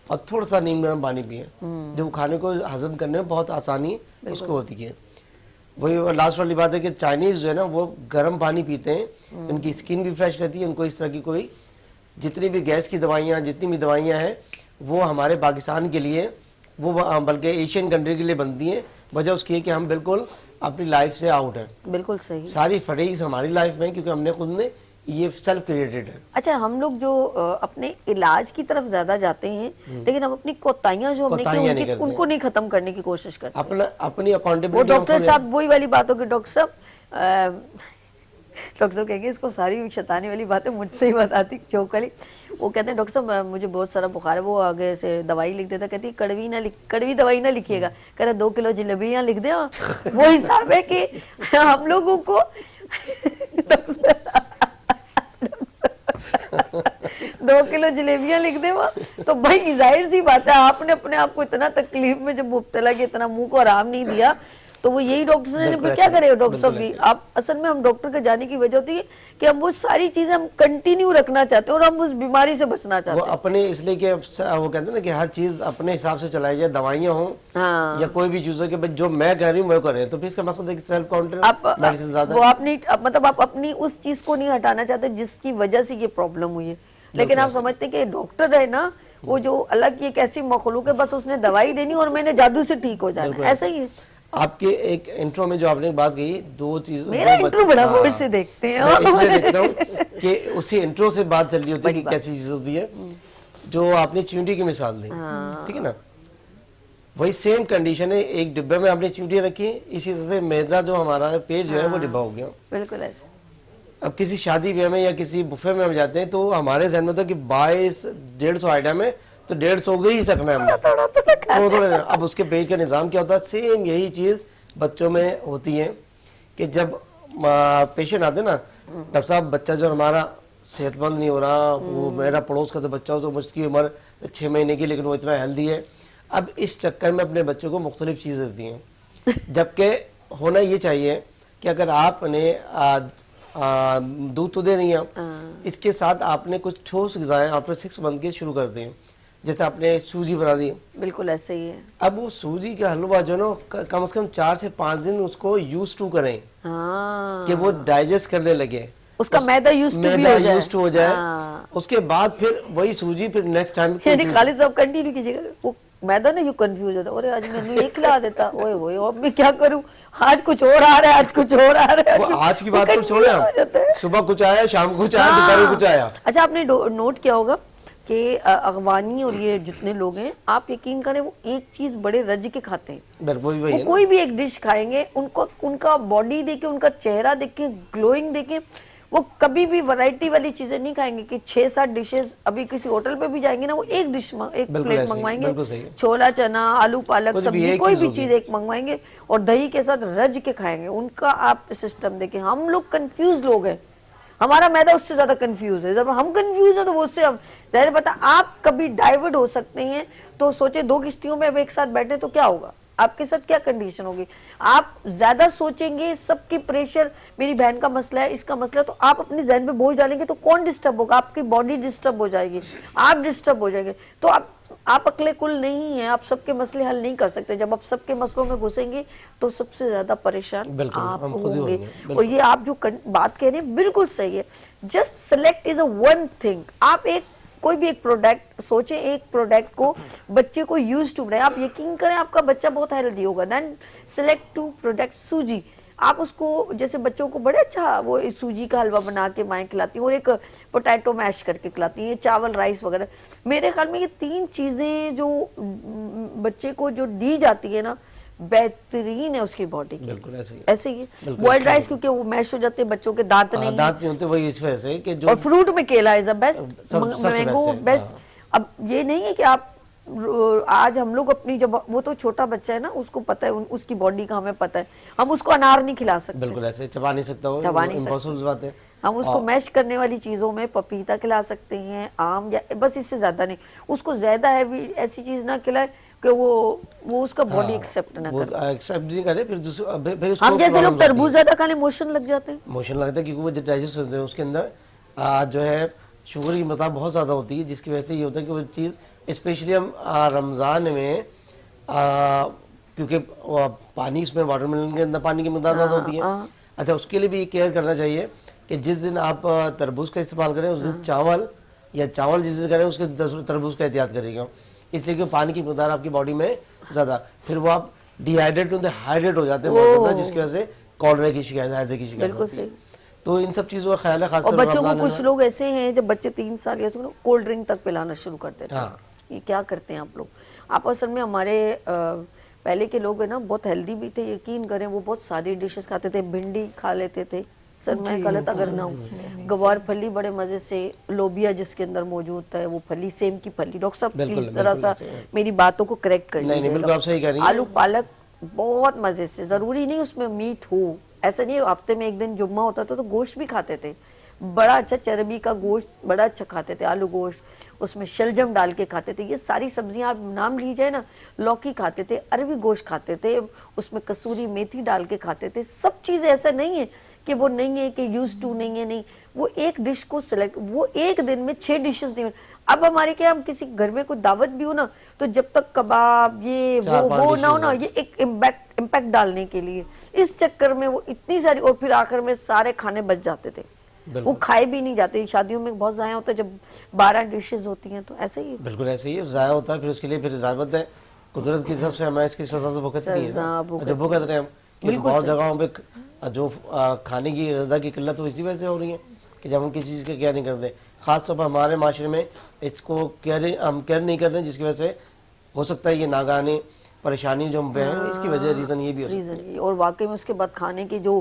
और थोड़ा सा नीम गर्म पानी पिए, जो खाने को हजम करने में बहुत आसानी उसको होती है। वही लास्ट वाली बात है कि चाइनीज़ जो है ना वो गर्म पानी पीते हैं, उनकी स्किन भी फ्रेश रहती है, उनको इस तरह की कोई जितनी भी गैस की दवाइयाँ, जितनी भी दवाइयाँ हैं वो हमारे पाकिस्तान के लिए, वो बल्कि एशियन कंट्री के लिए बनती हैं। वजह उसकी है कि हम बिल्कुल अपनी लाइफ से आउट हैं, बिल्कुल सही। सारी फटीग्स हमारी लाइफ में, क्योंकि हमने खुद ने ये सेल्फ क्रिएटेड है। अच्छा, हम लोग जो अपने इलाज की तरफ ज्यादा जाते हैं, लेकिन हम अपनी कोताहियां जो हमने की कोताहियां नहीं उनकी, करते। उनको नहीं खत्म करने की कोशिश करते। अपनी वो अकाउंटेबिलिटी डॉक्टर साहब वही वाली बात होगी, डॉक्टर साहब डॉक्टर साहब कहेंगे इसको सारी शैतानी वाली बातें मुझसे ही बताती, चौक वाली। वो कहते हैं डॉक्टर साहब मुझे बहुत सारा बुखार है, वो आगे से दवाई लिख देता, कहती कड़वी दवाई ना लिखिएगा, कह रहे 2 किलो जलेबियाँ लिख दे। वो हिसाब है कि हम लोगों को 2 किलो जलेबियाँ लिख दे वहाँ, तो भाई जाहिर सी बात है आपने अपने आप को इतना तकलीफ में जब मुब्तला किया, इतना मुंह को आराम नहीं दिया, तो वो यही डॉक्टर ने बिल्कुल फिर क्या ऐसा है, करेगा डॉक्टर साहब बिल्कुल भी। आप असल में हम डॉक्टर के जाने की वजह होती है कि हम वो सारी चीजें हम कंटिन्यू रखना चाहते हैं और हम उस बीमारी से बचना वो चाहते हैं। अपने इसलिए कि वो कहते हैं ना कि हर चीज अपने हिसाब से चलाई जाए, दवाइयाँ हों हाँ। या कोई भी चीज हो कि भाई जो मैं कह रही हूँ वो करें, तो फिर इसका मकसद है कि सेल्फ काउंटर आप मेडिसिन ज्यादा वो आप नहीं मतलब आप अपनी उस चीज को नहीं हटाना चाहते जिसकी वजह से ये प्रॉब्लम हुई है, लेकिन आप समझते हैं कि डॉक्टर है ना वो जो अलग एक ऐसी मखलूक है, बस उसने दवाई देनी और मैंने जादू से ठीक हो जाना, ऐसा ही है। आपके एक इंट्रो में जो आपने बात कही, दो चीज मेरा दो इंट्रो बड़ा हाँ। गौर से देखते हैं। मैं इसलिए देखता हूँ कि उसी इंट्रो से बात चल रही होती है कि कैसी चीज होती है। जो आपने चींटी की मिसाल दी, ठीक है ना, वही सेम कंडीशन है। एक डिब्बे में आपने चींटियां रखी, इसी तरह से मैदा जो हमारा पेट जो है वो डिब्बा हो गया। बिल्कुल ऐसा। अब किसी शादी ब्याह में या किसी बुफे में हम जाते हैं तो हमारे जहन में होता है कि 2200-150 आइटम है तो 150 हो ही सकना है हमने, थोड़ा। अब उसके पेट का निज़ाम क्या होता है, सेम यही चीज़ बच्चों में होती है कि जब पेशेंट आते हैं ना, डॉक्टर साहब बच्चा जो हमारा सेहतमंद नहीं हो रहा, वो मेरा पड़ोस का तो बच्चा हो तो उसकी उम्र 6 महीने की लेकिन वो इतना हेल्दी है। अब इस चक्कर में अपने बच्चों को मुख्तलिफ चीज़ें देती हैं, जबकि होना ये चाहिए कि अगर आपने दूध तो दे रही हैं, इसके साथ आपने कुछ ठोस ग़िज़ाएं आफ्टर 6 मंथ के शुरू कर दी, जैसे आपने सूजी बना दी। बिल्कुल ऐसे ही है। अब वो सूजी का हलवा जो है ना कम से कम 4 से 5 दिन उसको यूज टू करें हाँ। कि वो डाइजेस्ट करने लगे, उसका मैदा यूज टू भी हो जाए। हाँ। उसके बाद फिर वही सूजी फिर नेक्स्ट टाइम यानी खालिद साहब कंटिन्यू कीजिएगा, वो मैदा ना यू कंफ्यूज होता है, अरे आज मैंने एक खिला देता, ओए ओए अब मैं क्या करूं, आज कुछ और आ रहा है, आज कुछ और आ रहा है। वो आज की बात तो छोड़े आप, सुबह कुछ आया, शाम को कुछ आया, दोपहर को कुछ आया। अच्छा, आपने नोट किया होगा कि अगवानी और ये जितने लोग हैं, आप यकीन करें वो एक चीज बड़े रज के खाते हैं। बिल्कुल वही वो है ना। कोई भी एक डिश खाएंगे, उनको उनका बॉडी देखे, उनका चेहरा देखे, ग्लोइंग देखे, वो कभी भी वैरायटी वाली चीजें नहीं खाएंगे कि 6-7 डिशेस। अभी किसी होटल पे भी जाएंगे ना, वो एक डिश एक बिल्कुल प्लेट ऐसे ही, मंगवाएंगे, बिल्कुल सही है। छोला चना, आलू पालक कुछ भी सब्जी, एक कोई चीज भी होगी। चीज एक मंगवाएंगे और दही के साथ रज के खाएंगे। उनका आप सिस्टम देखें, हम लोग कंफ्यूज लोग हैं, हमारा मैदा उससे ज्यादा कंफ्यूज है। जब हम कंफ्यूज है तो वो उससे जाहिर पता। आप कभी डाइवर्ट हो सकते हैं, तो सोचे 2 किश्तियों में अब एक साथ बैठे तो क्या होगा, आपके साथ क्या कंडीशन होगी। आप ज्यादा सोचेंगे, सबकी प्रेशर, मेरी बहन का मसला है, इसका मसला है, तो आप अपने जहन पे बोझ डालेंगे तो कौन डिस्टर्ब होगा, आपकी बॉडी डिस्टर्ब हो जाएगी, आप डिस्टर्ब हो जाएंगे। तो आप अकेले कुल नहीं है, आप सबके मसले हल नहीं कर सकते। जब आप सबके मसलों में घुसेंगे तो सबसे ज्यादा परेशान बिल्कुल, आप हम खुद ही होंगे। होंगे, और ये आप जो बात कह रहे हैं बिल्कुल सही है। Just select is a one thing. आप कोई भी एक प्रोडक्ट सोचें, एक प्रोडक्ट को बच्चे को यूज टू बनाए। आप यकीन करें आपका बच्चा बहुत हेल्दी होगा। Then select 2 product. सूजी, आप उसको जैसे बच्चों को बड़े अच्छा वो सूजी का हलवा बना के माएँ खिलाती हैं और एक पोटैटो मैश करके खिलाती हैं, चावल राइस वगैरह। मेरे ख्याल में ये 3 चीजें जो बच्चे को जो दी जाती है ना, बेहतरीन है उसकी बॉडी की। बिल्कुल ऐसे ही बॉइल्ड राइस, क्योंकि वो मैश हो जाते हैं, बच्चों के दांत नहीं दांत नहीं होते, वही इस वजह से कि जो और फ्रूट में केला इज द बेस्ट, सबसे मैंगो best है, बेस्ट। हाँ। अब ये नहीं है कि आप आज हम लोग अपनी, जब वो तो छोटा बच्चा है ना, उसको पता है उसकी बॉडी का, हमें पता है, हम उसको अनार नहीं खिला सकते, बिल्कुल ऐसे चबा नहीं सकता, वो चबा नहीं इम्पॉसिबल बात है। हम उसको मैश करने वाली चीजों में पपीता खिला सकते हैं, आम, या बस इससे ज्यादा नहीं। उसको ज्यादा हैवी ऐसी चीज ना खिलाए कि वो उसका बॉडी एक्सेप्ट ना करे, एक्सेप्ट नहीं करे, फिर फिर उसको हम जैसे problem लोग तरबूज ज्यादा खाने मोशन लग जाते हैं। मोशन लगता है क्योंकि वो डाइजेस्ट होते हैं, उसके अंदर जो है शुगर की मकदार बहुत ज़्यादा होती है, जिसकी वजह से ये होता है कि वो चीज़ स्पेशली हम रमज़ान में क्योंकि पानी इसमें वाटरमेलन के अंदर पानी की मकदार ज़्यादा होती है। अच्छा, उसके लिए भी केयर करना चाहिए कि जिस दिन आप तरबूज का इस्तेमाल करें उस दिन चावल जिस दिन करें उसके तरबूज का एहतियात करिएगा, इसलिए कि पानी की मकदार आपकी बॉडी में ज़्यादा, फिर वो आप डिहाइड्रेट होते हाइड्रेट हो जाते हैं बहुत ज़्यादा, जिसकी वजह से कॉलरा की शिकायत, हैजे की शिकायत होती है। तो इन सब चीज़ों का ख्याल है, खासकर और बच्चों को कुछ लोग ऐसे हैं जब बच्चे 3 साल या कोल्ड ड्रिंक तक पिलाना शुरू कर देते हैं। हाँ। ये क्या करते हैं आप लोग। आप असल में हमारे पहले के लोग है ना बहुत हेल्दी भी थे, यकीन करें, वो बहुत सारी डिशेस खाते थे, भिंडी खा लेते थे, सर मैं गलत अगर ना हूँ, गवार फली बड़े मजे से, लोबिया जिसके अंदर मौजूद है वो फली, सेम की फली। डॉक्टर साहब प्लीज जरा सा मेरी बातों को करेक्ट कर नहीं, बिल्कुल आप सही कह रही हैं। आलू पालक बहुत मजे से, जरूरी नहीं उसमें मीट हो, ऐसा नहीं हफ्ते में 1 दिन जुम्मा होता था तो गोश्त भी खाते थे, बड़ा अच्छा चर्बी का गोश्त बड़ा अच्छा खाते थे, आलू गोश्त, उसमें शलजम डाल के खाते थे। ये सारी सब्जियां आप नाम लीजिए ना, लौकी खाते थे, अरबी गोश्त खाते थे, उसमें कसूरी मेथी डाल के खाते थे। सब चीज़ें ऐसा नहीं है कि वो नहीं है कि यूज टू नहीं है, नहीं, वो एक डिश को सिलेक्ट, वो एक दिन में 6 डिशेस नहीं। अब हमारे क्या, हम किसी घर में कोई दावत भी हो ना, तो जब तक कबाब ये वो ना हो ना, ये एक इम्पैक्ट डालने के लिए, इस चक्कर में वो इतनी सारी, और फिर आखिर में सारे खाने बच जाते थे, वो खाए भी नहीं जाते। शादियों में बहुत ज़ाया होता है जब 12 डिशेस होती हैं, तो ऐसा ही है। बिल्कुल ऐसे ही है, ज़ाया होता है, फिर उसके लिए फिर ज़ायबत है, कुदरत की तरफ से हमें इसकी सजा से भुगत नहीं है ना, जब भुगत रहे हम, क्योंकि बहुत जगहों पे जो खाने की ग़िज़ा की किल्लत तो इसी वजह से हो रही है कि जब हम किसी चीज़ की केयर नहीं करते, ख़ास तौर पर हमारे माशरे में इसको हम केयर नहीं कर रहे, जिसकी वजह से हो सकता है ये नागाने परेशानी जो हम पे हैं, इसकी वजह रीज़न ये भी हो सकता है। और वाकई में उसके बाद खाने की जो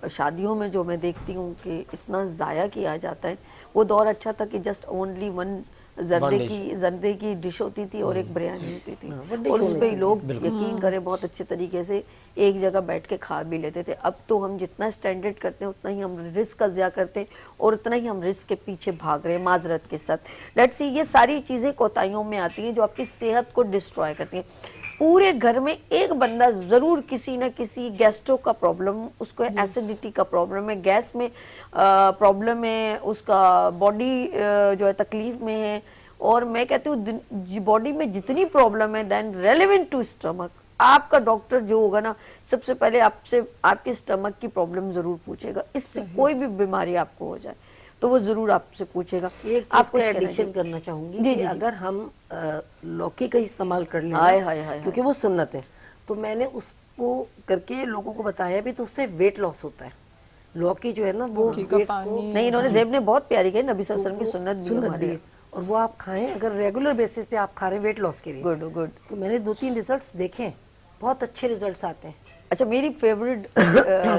शादियों में जो मैं देखती हूँ कि इतना ज़ाया किया जाता है। वो दौर अच्छा था कि जस्ट ओनली वन जर्दे की डिश होती थी और एक बिरयानी होती थी, और उस पे लोग यकीन करें बहुत अच्छे तरीके से एक जगह बैठ के खा भी लेते थे। अब तो हम जितना स्टैंडर्ड करते हैं उतना ही हम रिस्क का ज़िया करते हैं, और उतना ही हम रिस्क के पीछे भाग रहे हैं माजरत के साथ। लेट्स सी, ये सारी चीज़ें कोताहियों में आती हैं जो आपकी सेहत को डिस्ट्रॉय करती हैं। पूरे घर में एक बंदा ज़रूर किसी न किसी गैस्ट्रो का प्रॉब्लम, उसको एसिडिटी का प्रॉब्लम है, गैस में प्रॉब्लम है, उसका बॉडी जो है तकलीफ में है। और मैं कहती हूँ बॉडी में जितनी प्रॉब्लम है देन रेलेवेंट टू स्टमक, आपका डॉक्टर जो होगा ना, सबसे पहले आपसे आपके स्टमक की प्रॉब्लम ज़रूर पूछेगा। इससे कोई भी बीमारी आपको हो जाए तो वो ज़रूर आपसे पूछेगा। एक चीज़ का एडिशन करना चाहूँगी कि अगर हम लौकी का इस्तेमाल कर लें, क्योंकि वो सुन्नत है, तो मैंने उसको करके लोगों को बताया भी, तो उससे वेट लॉस होता है। लौकी जो है ना वो वेट को नहीं, इन्होंने ज़ेब ने बहुत प्यारी कही, नबी सल्लल्लाहु अलैहि वसल्लम की सुन्नत भी है, और वो आप खाएं अगर रेगुलर बेसिस पे आप खा रहे हैं वेट लॉस के लिए। गुड। तो मैंने 2-3 रिजल्ट्स देखे, बहुत अच्छे रिजल्ट्स आते हैं। अच्छा, मेरी फेवरेट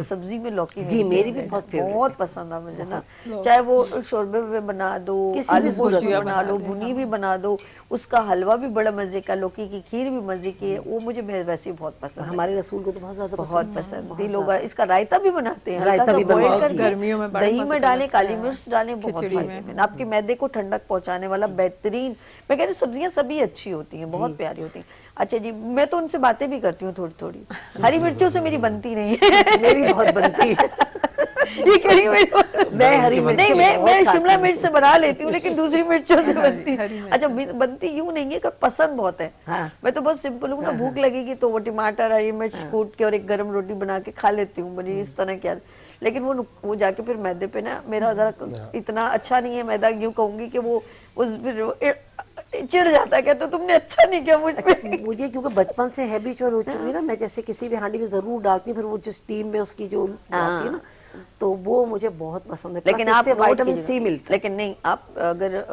सब्जी में लौकी जी, मेरी भी बहुत फेवरेट, बहुत पसंद है मुझे ना। चाहे वो शोरबे में बना दो, आलू गोश्त में बना लो, भुनी भी बना दो, उसका हलवा भी बड़ा मजे का, लौकी की खीर भी मजे की है, वो मुझे वैसे बहुत पसंद है। हमारे रसूल को तो बहुत ज्यादा बहुत पसंद है। लोग इसका रायता भी बनाते हैं, रायता भी बॉईल करके गर्मियों में दही में डालें, काली मिर्च डालें, बहुत फायदेमंद, आपके मैदे को ठंडक पहुंचाने वाला बेहतरीन। मैं कहती हूँ सब्जियां सभी अच्छी होती हैं, बहुत प्यारी होती हैं। अच्छा जी, मैं तो उनसे बातें भी करती हूँ थोड़ी थोड़ी। हरी मिर्चों से मेरी बनती नहीं है। मेरी बहुत बनती है। ये करी मैं हरी मिर्च नहीं, मैं शिमला मिर्च से बना लेती हूँ, लेकिन दूसरी मिर्चों से बनती है। अच्छा, बनती यूं नहीं है कि पसंद बहुत है। मैं तो बहुत सिंपल हूँ ना, भूख लगेगी तो वो टमाटर हरी मिर्च कूट के और एक गरम रोटी बना के खा लेती हूँ, मुझे इस तरह क्या। लेकिन वो जाके फिर मैदे पे ना, मेरा जरा इतना अच्छा नहीं है मैदा, यूं कहूंगी कि वो उस फिर चिढ़ जाता है, कहते तुमने अच्छा नहीं किया मुझ पे। मुझे क्योंकि बचपन से हैबिचुअल हो चुकी है ना, मैं जैसे किसी भी हांडी में जरूर डालती हूँ, फिर वो जो स्टीम में उसकी जो आती है ना, तो वो मुझे बहुत पसंद है। लेकिन आप विटामिन सी मिलता है। लेकिन नहीं, आप अगर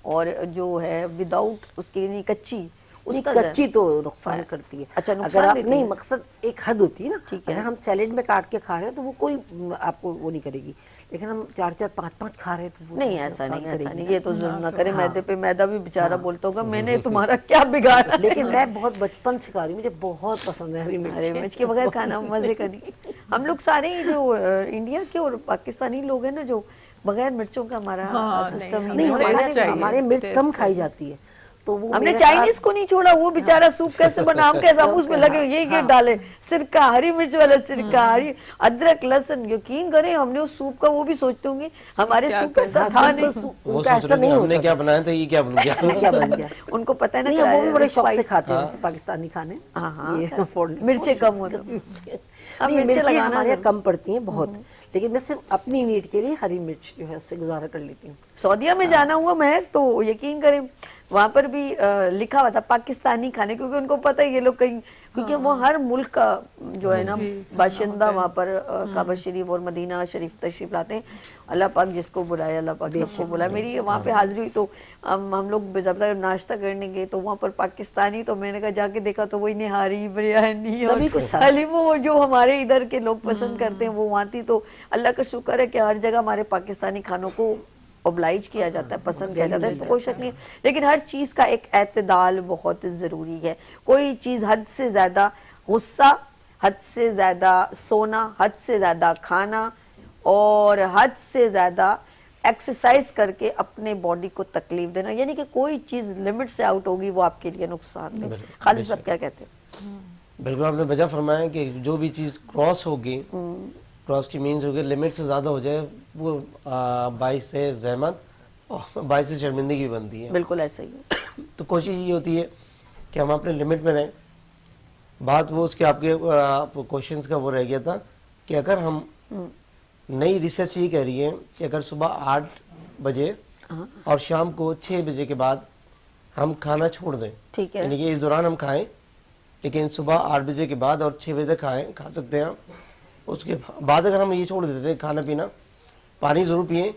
और जो है विदाउट उसकी नहीं, कच्ची, कच्ची तो नुकसान करती है। अच्छा, अगर आप नहीं, मकसद एक हद होती है ना, अगर हम सैलेड में काट के खा रहे हैं तो वो कोई आपको वो नहीं करेगी, लेकिन हम 4-4, 5-5 खा रहे हैं तो वो नहीं, ऐसा नहीं, ये तो जुल्म ना करे मैदे पे। मैदा भी बेचारा बोलता होगा मैंने तुम्हारा क्या बिगाड़ा। लेकिन मैं बहुत बचपन से खा रही हूँ, मुझे बहुत पसंद है हरी मिर्च के बगैर खाना मजे का नहीं। हम लोग सारे जो इंडिया के और पाकिस्तानी लोग हैं ना, जो बगैर मिर्चों का हमारा सिस्टम ही नहीं, हमारे मिर्च कम खाई जाती है। तो वो हमने चाइनीज को नहीं छोड़ा, वो बेचारा सूप कैसे बना, हम कैसे हम उसमें लगे ये डाले, सिरका, हरी मिर्च वाला सिरका, हरी अदरक लहसुन। यकीन करें हमने उस सूप का वो भी सोचते होंगे हमारे सूप ऐसा था नहीं, वो ऐसा नहीं, हमने क्या बनाया था, ये क्या बन गया। उनको पता है ना, वो भी बड़े शौक से खाते हैं पाकिस्तानी खाने। मिर्चें कम होती, मिर्चें हमारे कम पड़ती हैं बहुत, लेकिन मैं सिर्फ अपनी नीड के लिए हरी मिर्च जो है उससे गुजारा कर लेती हूँ। सऊदीया में जाना हुआ महर, तो यकीन करें वहाँ पर भी लिखा हुआ था पाकिस्तानी खाने, क्योंकि उनको पता है ये लोग कहीं, क्योंकि वो हर मुल्क का जो है ना बाशिंदा वहाँ पर काबा शरीफ और मदीना शरीफ तशरीफ लाते हैं। अल्लाह पाक जिसको बुलाए, अल्लाह पाक सबको बुलाए। मेरी वहाँ पे हाजिरी हुई, तो हम लोग जब नाश्ता करने गए तो वहाँ पर पाकिस्तानी, तो मैंने कहा जाके देखा तो वही निहारी, बिरयानी और हलीमो जो हमारे इधर के लोग पसंद करते हैं वो वहाँ थी। तो अल्लाह का शुक्र है कि हर जगह हमारे पाकिस्तानी खानों को ओब्लाइज किया जाता है, पसंद किया जाता है, इसमें कोई शक नहीं है। लेकिन हर चीज़ का एक एतदाल बहुत ज़रूरी है। कोई चीज़ हद से ज़्यादा गुस्सा, हद से ज़्यादा सोना, हद से ज़्यादा खाना, اور حد سے زیادہ ایکسرسائز کر کے اپنے باڈی کو تکلیف دینا, یعنی کہ کوئی چیز لمٹ سے آؤٹ ہوگی وہ آپ کے لیے نقصان ہے. خالد صاحب کیا کہتے ہیں؟ بالکل آپ نے وجہ فرمایا کہ جو بھی چیز کراس ہوگی, کراس کی مینز ہوگی لمٹ سے زیادہ ہو جائے وہ باعث زحمت اور باعث شرمندگی بنتی ہے. بالکل ایسا ہی ہے. تو کوشش یہ ہوتی ہے کہ ہم اپنے لمٹ میں رہیں. بات وہ اس کے آپ کے کوشچنس کا وہ رہ گیا تھا کہ اگر ہم نئی ریسرچ یہ کہہ رہی ہے کہ اگر صبح 8 بجے اور شام کو 6 بجے کے بعد ہم کھانا چھوڑ دیں, ٹھیک ہے, یعنی کہ اس دوران ہم کھائیں لیکن صبح 8 بجے کے بعد اور 6 بجے تک کھا سکتے ہیں. اس کے بعد اگر ہم یہ چھوڑ دیتے ہیں کھانا پینا, پانی ضرور پئیں,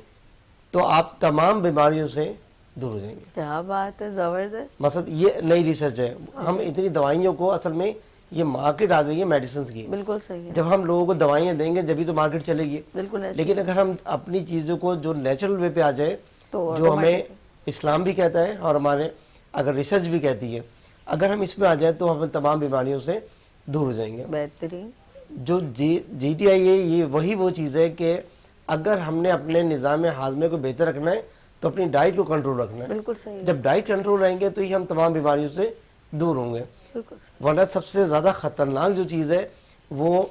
تو آپ تمام بیماریوں سے دور ہو جائیں گے. کیا بات ہے, زبردست. مقصد یہ نئی ریسرچ ہے. ہم اتنی دوائیوں کو, اصل میں یہ مارکیٹ آ گئی ہے میڈیسنز کی. بالکل صحیح ہے. جب ہم لوگوں کو دوائیاں دیں گے جبھی تو مارکیٹ چلے گی. بالکل ایسا. لیکن اگر ہم اپنی چیزوں کو جو نیچرل وے پہ آ جائے, تو جو ہمیں اسلام بھی کہتا ہے اور ہمارے اگر ریسرچ بھی کہتی ہے, اگر ہم اس میں آ جائیں تو ہم تمام بیماریوں سے دور ہو جائیں گے. بہترین. جو جی ٹی آئی ہے یہ وہی وہ چیز ہے کہ اگر ہم نے اپنے نظام ہاضمے کو بہتر رکھنا ہے تو اپنی ڈائٹ کو کنٹرول رکھنا ہے. بالکل صحیح. جب ڈائٹ کنٹرول رہیں گے تو ہی ہم تمام بیماریوں سے دور ہوں گے. بالکل. ورنہ سب سے زیادہ خطرناک جو چیز ہے وہ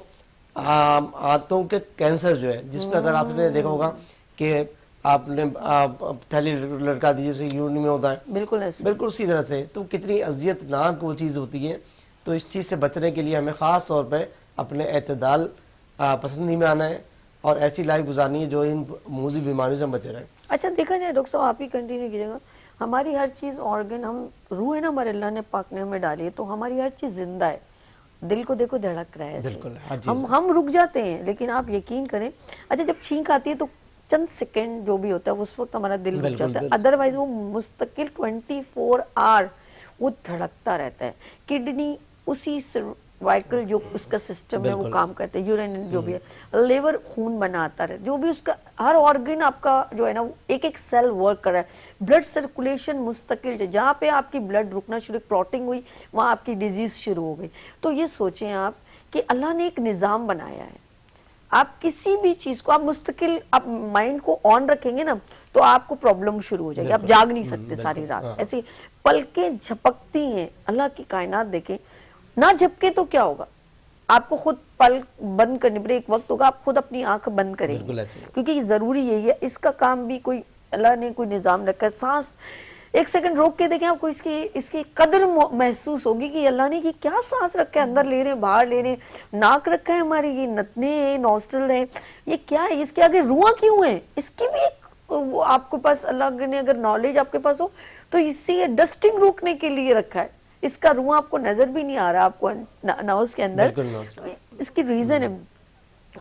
آنتوں کے کینسر جو ہے, جس پہ اگر آپ نے دیکھا ہوگا کہ آپ نے تھیلی لڑکا دی جیسے یورین میں ہوتا ہے, بالکل ایسا. بالکل اسی طرح سے, تو کتنی اذیت ناک وہ چیز ہوتی ہے. تو اس چیز سے بچنے کے لیے ہمیں خاص طور پہ اپنے اعتدال پسندی میں آنا ہے اور ایسی لائف گزارنی ہے جو ان موذی بیماریوں سے ہم بچے رہیں. اچھا دیکھا جائے ڈاکٹر صاحب, آپ ہی کنٹینیو کیجیے گا. ہماری ہر چیز آرگن, ہم روح ہے نا ہمارے اللہ نے پاک نے ہمیں ڈالی ہے, تو ہماری ہر چیز زندہ ہے. دل کو دیکھو دھڑک رہا ہے ایسے. بالکل ہر چیز ہم رک جاتے ہیں, لیکن آپ یقین کریں, اچھا جب چھینک آتی ہے تو چند سیکنڈ جو بھی ہوتا ہے اس وقت ہمارا دل رک جاتا ہے, ادروائز وہ مستقل 24 آور وہ دھڑکتا رہتا ہے. کڈنی اسی سروائکل جو اس کا سسٹم ہے وہ کام کرتا ہے, یورین جو بھی ہے, لیور خون بناتا رہتا ہے, جو بھی اس کا ہر آرگن آپ کا جو ہے نا ایک ایک سیل ورک کر رہا ہے. بلڈ سرکولیشن مستقل, جہاں پہ آپ کی بلڈ رکنا شروع, کلوٹنگ ہوئی, وہاں آپ کی ڈیزیز شروع ہو گئی. تو یہ سوچیں آپ کہ اللہ نے ایک نظام بنایا ہے. آپ کسی بھی چیز کو آپ مستقل آپ مائنڈ کو آن رکھیں گے نا تو آپ کو پرابلم شروع ہو جائے گی, آپ جاگ نہیں سکتے ساری رات. ایسی پلکیں جھپکتی ہیں, اللہ کی کائنات دیکھیں, نہ جھپکے تو کیا ہوگا, آپ کو خود پلک بند کرنے پڑے, ایک وقت ہوگا آپ خود اپنی آنکھ بند کریں گے, کیونکہ یہ ضروری یہی ہے. اس کا کام بھی کوئی اللہ نے کوئی نظام رکھا ہے. سانس 1 سیکنڈ روک کے دیکھیں, آپ کو اس کی قدر محسوس ہوگی کہ اللہ نے یہ کیا سانس رکھا ہے, اندر لے رہے ہیں باہر لے رہے ہیں, ناک رکھا ہے ہماری, یہ نتنے ہیں, نوسٹرل ہیں, یہ کیا ہے, اس کے آگے روحاں کیوں ہیں, اس کی بھی ایک آپ کے پاس اللہ نے اگر نالج آپ کے پاس ہو تو اس سے یہ ڈسٹنگ روکنے کے لیے رکھا ہے. اس کا روح آپ کو نظر بھی نہیں آ رہا آپ کو نوز کے اندر, اس کی ریزن ہے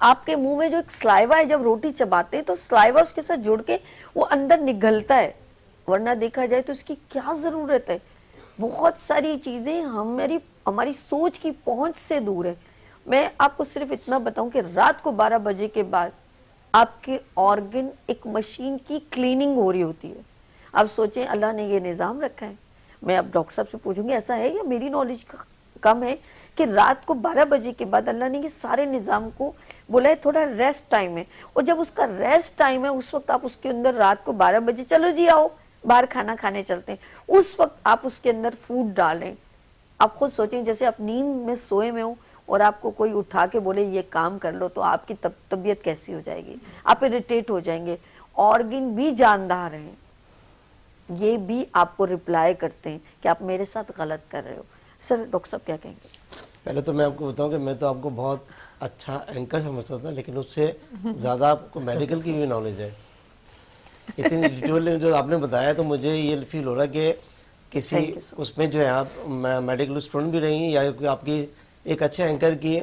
آپ کے منہ میں جو ایک سلائیوا ہے, جب روٹی چباتے ہیں تو سلائیوا اس کے ساتھ جڑ کے وہ اندر نگلتا ہے, ورنہ دیکھا جائے تو اس کی کیا ضرورت ہے. بہت ساری چیزیں ہماری سوچ کی پہنچ سے دور ہے. میں آپ کو صرف اتنا بتاؤں کہ رات کو 12 بجے کے بعد آپ کے آرگن ایک مشین کی کلیننگ ہو رہی ہوتی ہے. آپ سوچیں اللہ نے یہ نظام رکھا ہے. میں اب ڈاکٹر صاحب سے پوچھوں گی ایسا ہے یا میری نالج کم ہے کہ رات کو 12 بجے کے بعد اللہ نے یہ سارے نظام کو بولا ہے تھوڑا ریسٹ ٹائم ہے, اور جب اس کا ریسٹ ٹائم ہے اس وقت آپ اس کے اندر رات کو 12 بجے چلو جی آؤ باہر کھانا کھانے چلتے ہیں, اس وقت آپ اس کے اندر فوڈ ڈالیں. آپ خود سوچیں جیسے آپ نیند میں سوئے میں ہوں اور آپ کو کوئی اٹھا کے بولے یہ کام کر لو تو آپ کی طبیعت کیسی ہو جائے گی, آپ اریٹیٹ ہو جائیں گے. آرگن بھی جاندار ہیں, یہ بھی آپ کو رپلائی کرتے ہیں کہ آپ میرے ساتھ غلط کر رہے ہو. سر ڈاکٹر صاحب کیا کہیں گے؟ پہلے تو میں آپ کو بتاؤں کہ میں تو آپ کو بہت اچھا اینکر سمجھتا تھا, لیکن اس سے زیادہ آپ کو میڈیکل کی بھی نالج ہے. اتنی ڈیٹیل جو آپ نے بتایا تو مجھے یہ فیل ہو رہا ہے کہ کسی اس میں جو ہے آپ میڈیکل اسٹوڈنٹ بھی رہی ہیں یا آپ کی ایک اچھے اینکر کی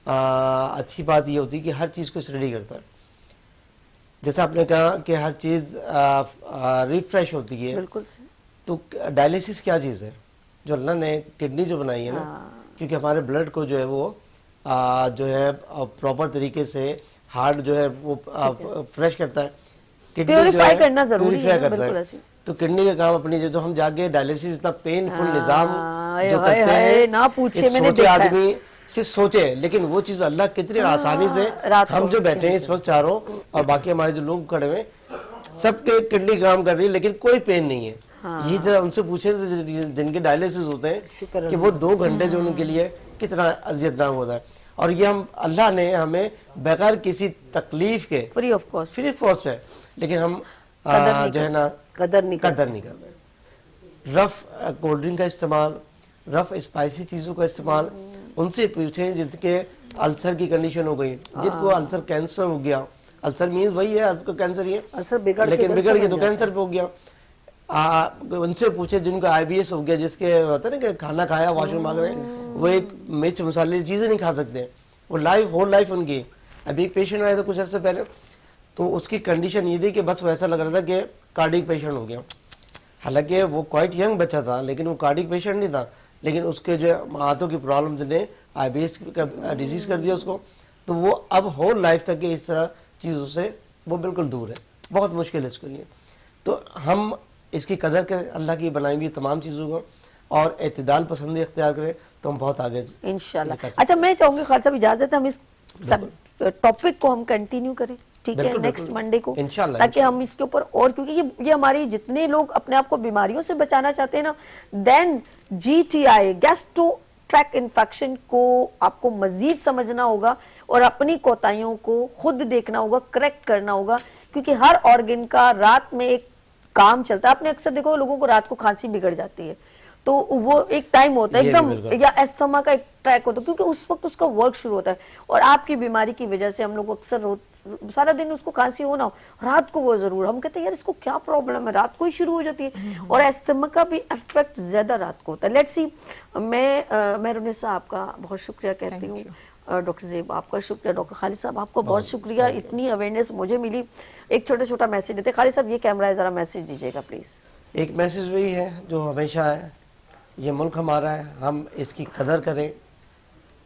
اچھی بات یہ ہوتی ہے کہ ہر چیز کو اسٹڈی کرتا ہے. جیسا آپ نے کہا کہ ہر چیز ریفریش ہوتی ہے, بالکل. تو ڈائلیسس کیا چیز ہے جو اللہ نے کڈنی جو بنائی ہے نا, کیونکہ ہمارے بلڈ کو جو ہے وہ جو ہے پراپر طریقے سے ہارٹ جو ہے وہ فریش کرتا ہے, پیوریفائی کرنا ضروری ہے, کرتا ہے. تو کڈنی کا کام اپنی جو ہم جا کے ڈائلیسس اتنا پین فل نظام جو کرتے ہیں, نہ پوچھے, میں نے سوچے آدمی सिर्फ सोचे, लेकिन वो चीज़ अल्लाह कितनी आसानी से, रात हम को जो बैठे हैं इस वक्त चारों और बाकी हमारे जो लोग खड़े हुए सबके किडनी काम कर रही है लेकिन कोई पेन नहीं है। यही जरा उनसे पूछे जिनके डायलिसिस होते हैं कि वो 2 घंटे जो उनके लिए कितना अजियतनाक होता है, और ये हम अल्लाह ने हमें बगैर किसी तकलीफ के free of cost free cost है, लेकिन हम जो है ना कदर नहीं कर रहे। रफ कोल्ड ड्रिंक का इस्तेमाल, रफ स्पाइसी चीज़ों का इस्तेमाल, उनसे पूछें जिनके अल्सर की कंडीशन हो गई, जिनको अल्सर कैंसर हो गया, अल्सर मीन्स वही है आपका कैंसर ही है, अल्सर बिगड़ लेकिन के बिगड़ कैंसर के तो बन कैंसर पे हो गया। उनसे पूछे जिनको IBS हो गया, जिसके होता है ना कि खाना खाया वॉशरूम आ गए, वो एक मिर्च मसाले चीज़ें नहीं खा सकते, वो होल लाइफ उनकी। अभी एक पेशेंट आया था कुछ अर्से पहले, तो उसकी कंडीशन ये थी कि बस वो ऐसा लग रहा था कि कार्डिक पेशेंट हो गया। हालांकि वो क्वाइट यंग बच्चा था, लेकिन वो कार्डिक पेशेंट नहीं था, लेकिन उसके जो हाथों की प्रॉब्लम ने IBS का डिजीज़ कर दिया उसको, तो वो अब होल लाइफ तक के इस तरह चीज़ों से वो बिल्कुल दूर है, बहुत मुश्किल है इसके लिए। तो हम इसकी कदर करें, अल्लाह की बनाई हुई तमाम चीज़ों को, और एतदाल पसंदी इख्तियार करें, तो हम बहुत आगे इंशाल्लाह। अच्छा, मैं चाहूंगी खालिद साहब इजाजत है हम इस टॉपिक को हम कंटिन्यू करें, ठीक है, नेक्स्ट मंडे को, इंशाल्लाह, ताकि हम इसके ऊपर और, क्योंकि ये हमारी जितने लोग अपने आप को बीमारियों से बचाना चाहते हैं ना, then GTI gastro tract infection को आपको मजीद समझना होगा और अपनी कोताहियों को खुद देखना होगा, करेक्ट करना होगा, क्योंकि हर ऑर्गन का रात में एक काम चलता है। आपने अक्सर देखो लोगों को रात को खांसी बिगड़ जाती है, तो वो एक टाइम होता है एकदम, या एस्थमा का एक ट्रैक होता है, क्योंकि उस वक्त उसका वर्क शुरू होता है। और आपकी बीमारी की वजह से हम लोग अक्सर सारा दिन उसको खांसी हो ना हो, रात को वो जरूर, हम कहते हैं यार इसको क्या प्रॉब्लम है, रात को ही शुरू हो जाती है। और एस्थमा का भी इफेक्ट ज्यादा रात को होता है। लेट्स सी, मैं मेहरुनिसा आपका बहुत शुक्रिया कहती हूँ, डॉक्टर ज़ेब आपका शुक्रिया, डॉक्टर खालिद साहब आपको बहुत शुक्रिया, इतनी अवेयरनेस मुझे मिली। एक छोटा छोटा मैसेज देते खालिद साहब, ये कैमरा है, ज़रा मैसेज दीजिएगा प्लीज़। एक मैसेज वही है जो हमेशा है, ये मुल्क हमारा है, हम इसकी कदर करें।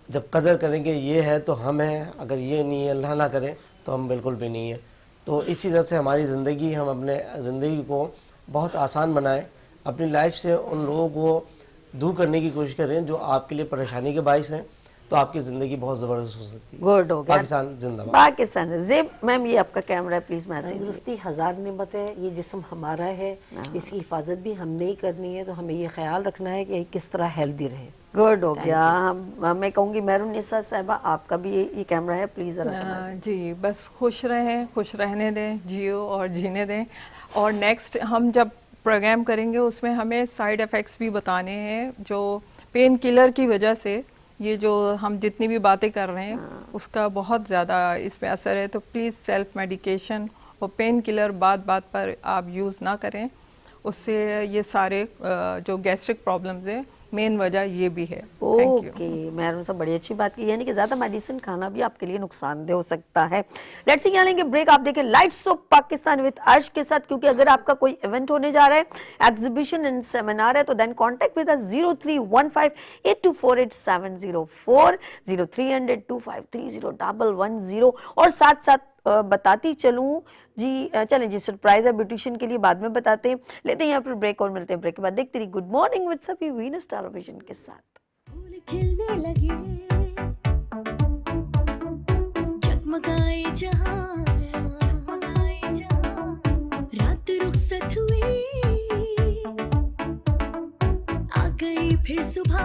जब कदर करेंगे ये है तो हम हैं, अगर ये नहीं है अल्लाह ना करे तो हम बिल्कुल भी नहीं है। तो इसी तरह से हमारी ज़िंदगी, हम अपने ज़िंदगी को बहुत आसान बनाएं, अपनी लाइफ से उन लोगों को दूर करने की कोशिश करें जो आपके लिए परेशानी के बाइस हैं, तो आपकी ज़िंदगी बहुत ज़बरदस्त हो सकती है। गुड हो गया, पाकिस्तान जिंदाबाद। पाकिस्तान। ज़ेब मैम, ये आपका कैमरा है, प्लीज़ मैसेज। तंदुरुस्ती हज़ार नेमत है, ये जिस्म हमारा है, इसकी हिफाजत भी हमने ही करनी है, तो हमें ये ख्याल रखना है कि किस तरह हेल्दी रहे। गुड हो गया। मैं कहूँगी मेहरुनिसा साहिबा आपका भी ये कैमरा है, प्लीज़ ज़रा समझ। जी, बस खुश रहें, खुश रहने दें, जियो और जीने दें। और नेक्स्ट हम जब प्रोग्राम करेंगे उसमें हमें साइड इफ़ेक्ट्स भी बताने हैं, जो पेन किलर की वजह से ये जो हम जितनी भी बातें कर रहे हैं उसका बहुत ज़्यादा इसमें असर है। तो प्लीज़ सेल्फ मेडिकेशन और पेन किलर बात बात पर आप यूज़ ना करें, उससे ये सारे जो गैस्ट्रिक प्रॉब्लम्स हैं मेन वजह ये भी है। ओके, मेहरून साहब बड़ी अच्छी बात की, यानी कि ज़्यादा मेडिसिन खाना भी आपके लिए नुकसानदेह हो सकता है। लेट्स सी, यहाँ लेंगे ब्रेक। आप देखें लाइट्स ऑफ पाकिस्तान विद अर्श के साथ, क्योंकि अगर आपका कोई इवेंट होने जा रहा है, एग्जीबिशन एंड सेमिनार है, तो देन कॉन्टेक्ट विद अस 031582487040 0300253010। और साथ साथ बताती चलूं जी, चलें जी, सरप्राइज है ब्यूटिशियन के लिए, बाद में बताते हैं। लेते हैं यहाँ पर ब्रेक और मिलते हैं ब्रेक के बाद। देखते रहिए गुड मॉर्निंग विद सभी वीनस टेलीविजन के साथ। फूल खिलने लगे, जगमगाए जहां, रात रुखसत हुई, आ गई फिर सुबह।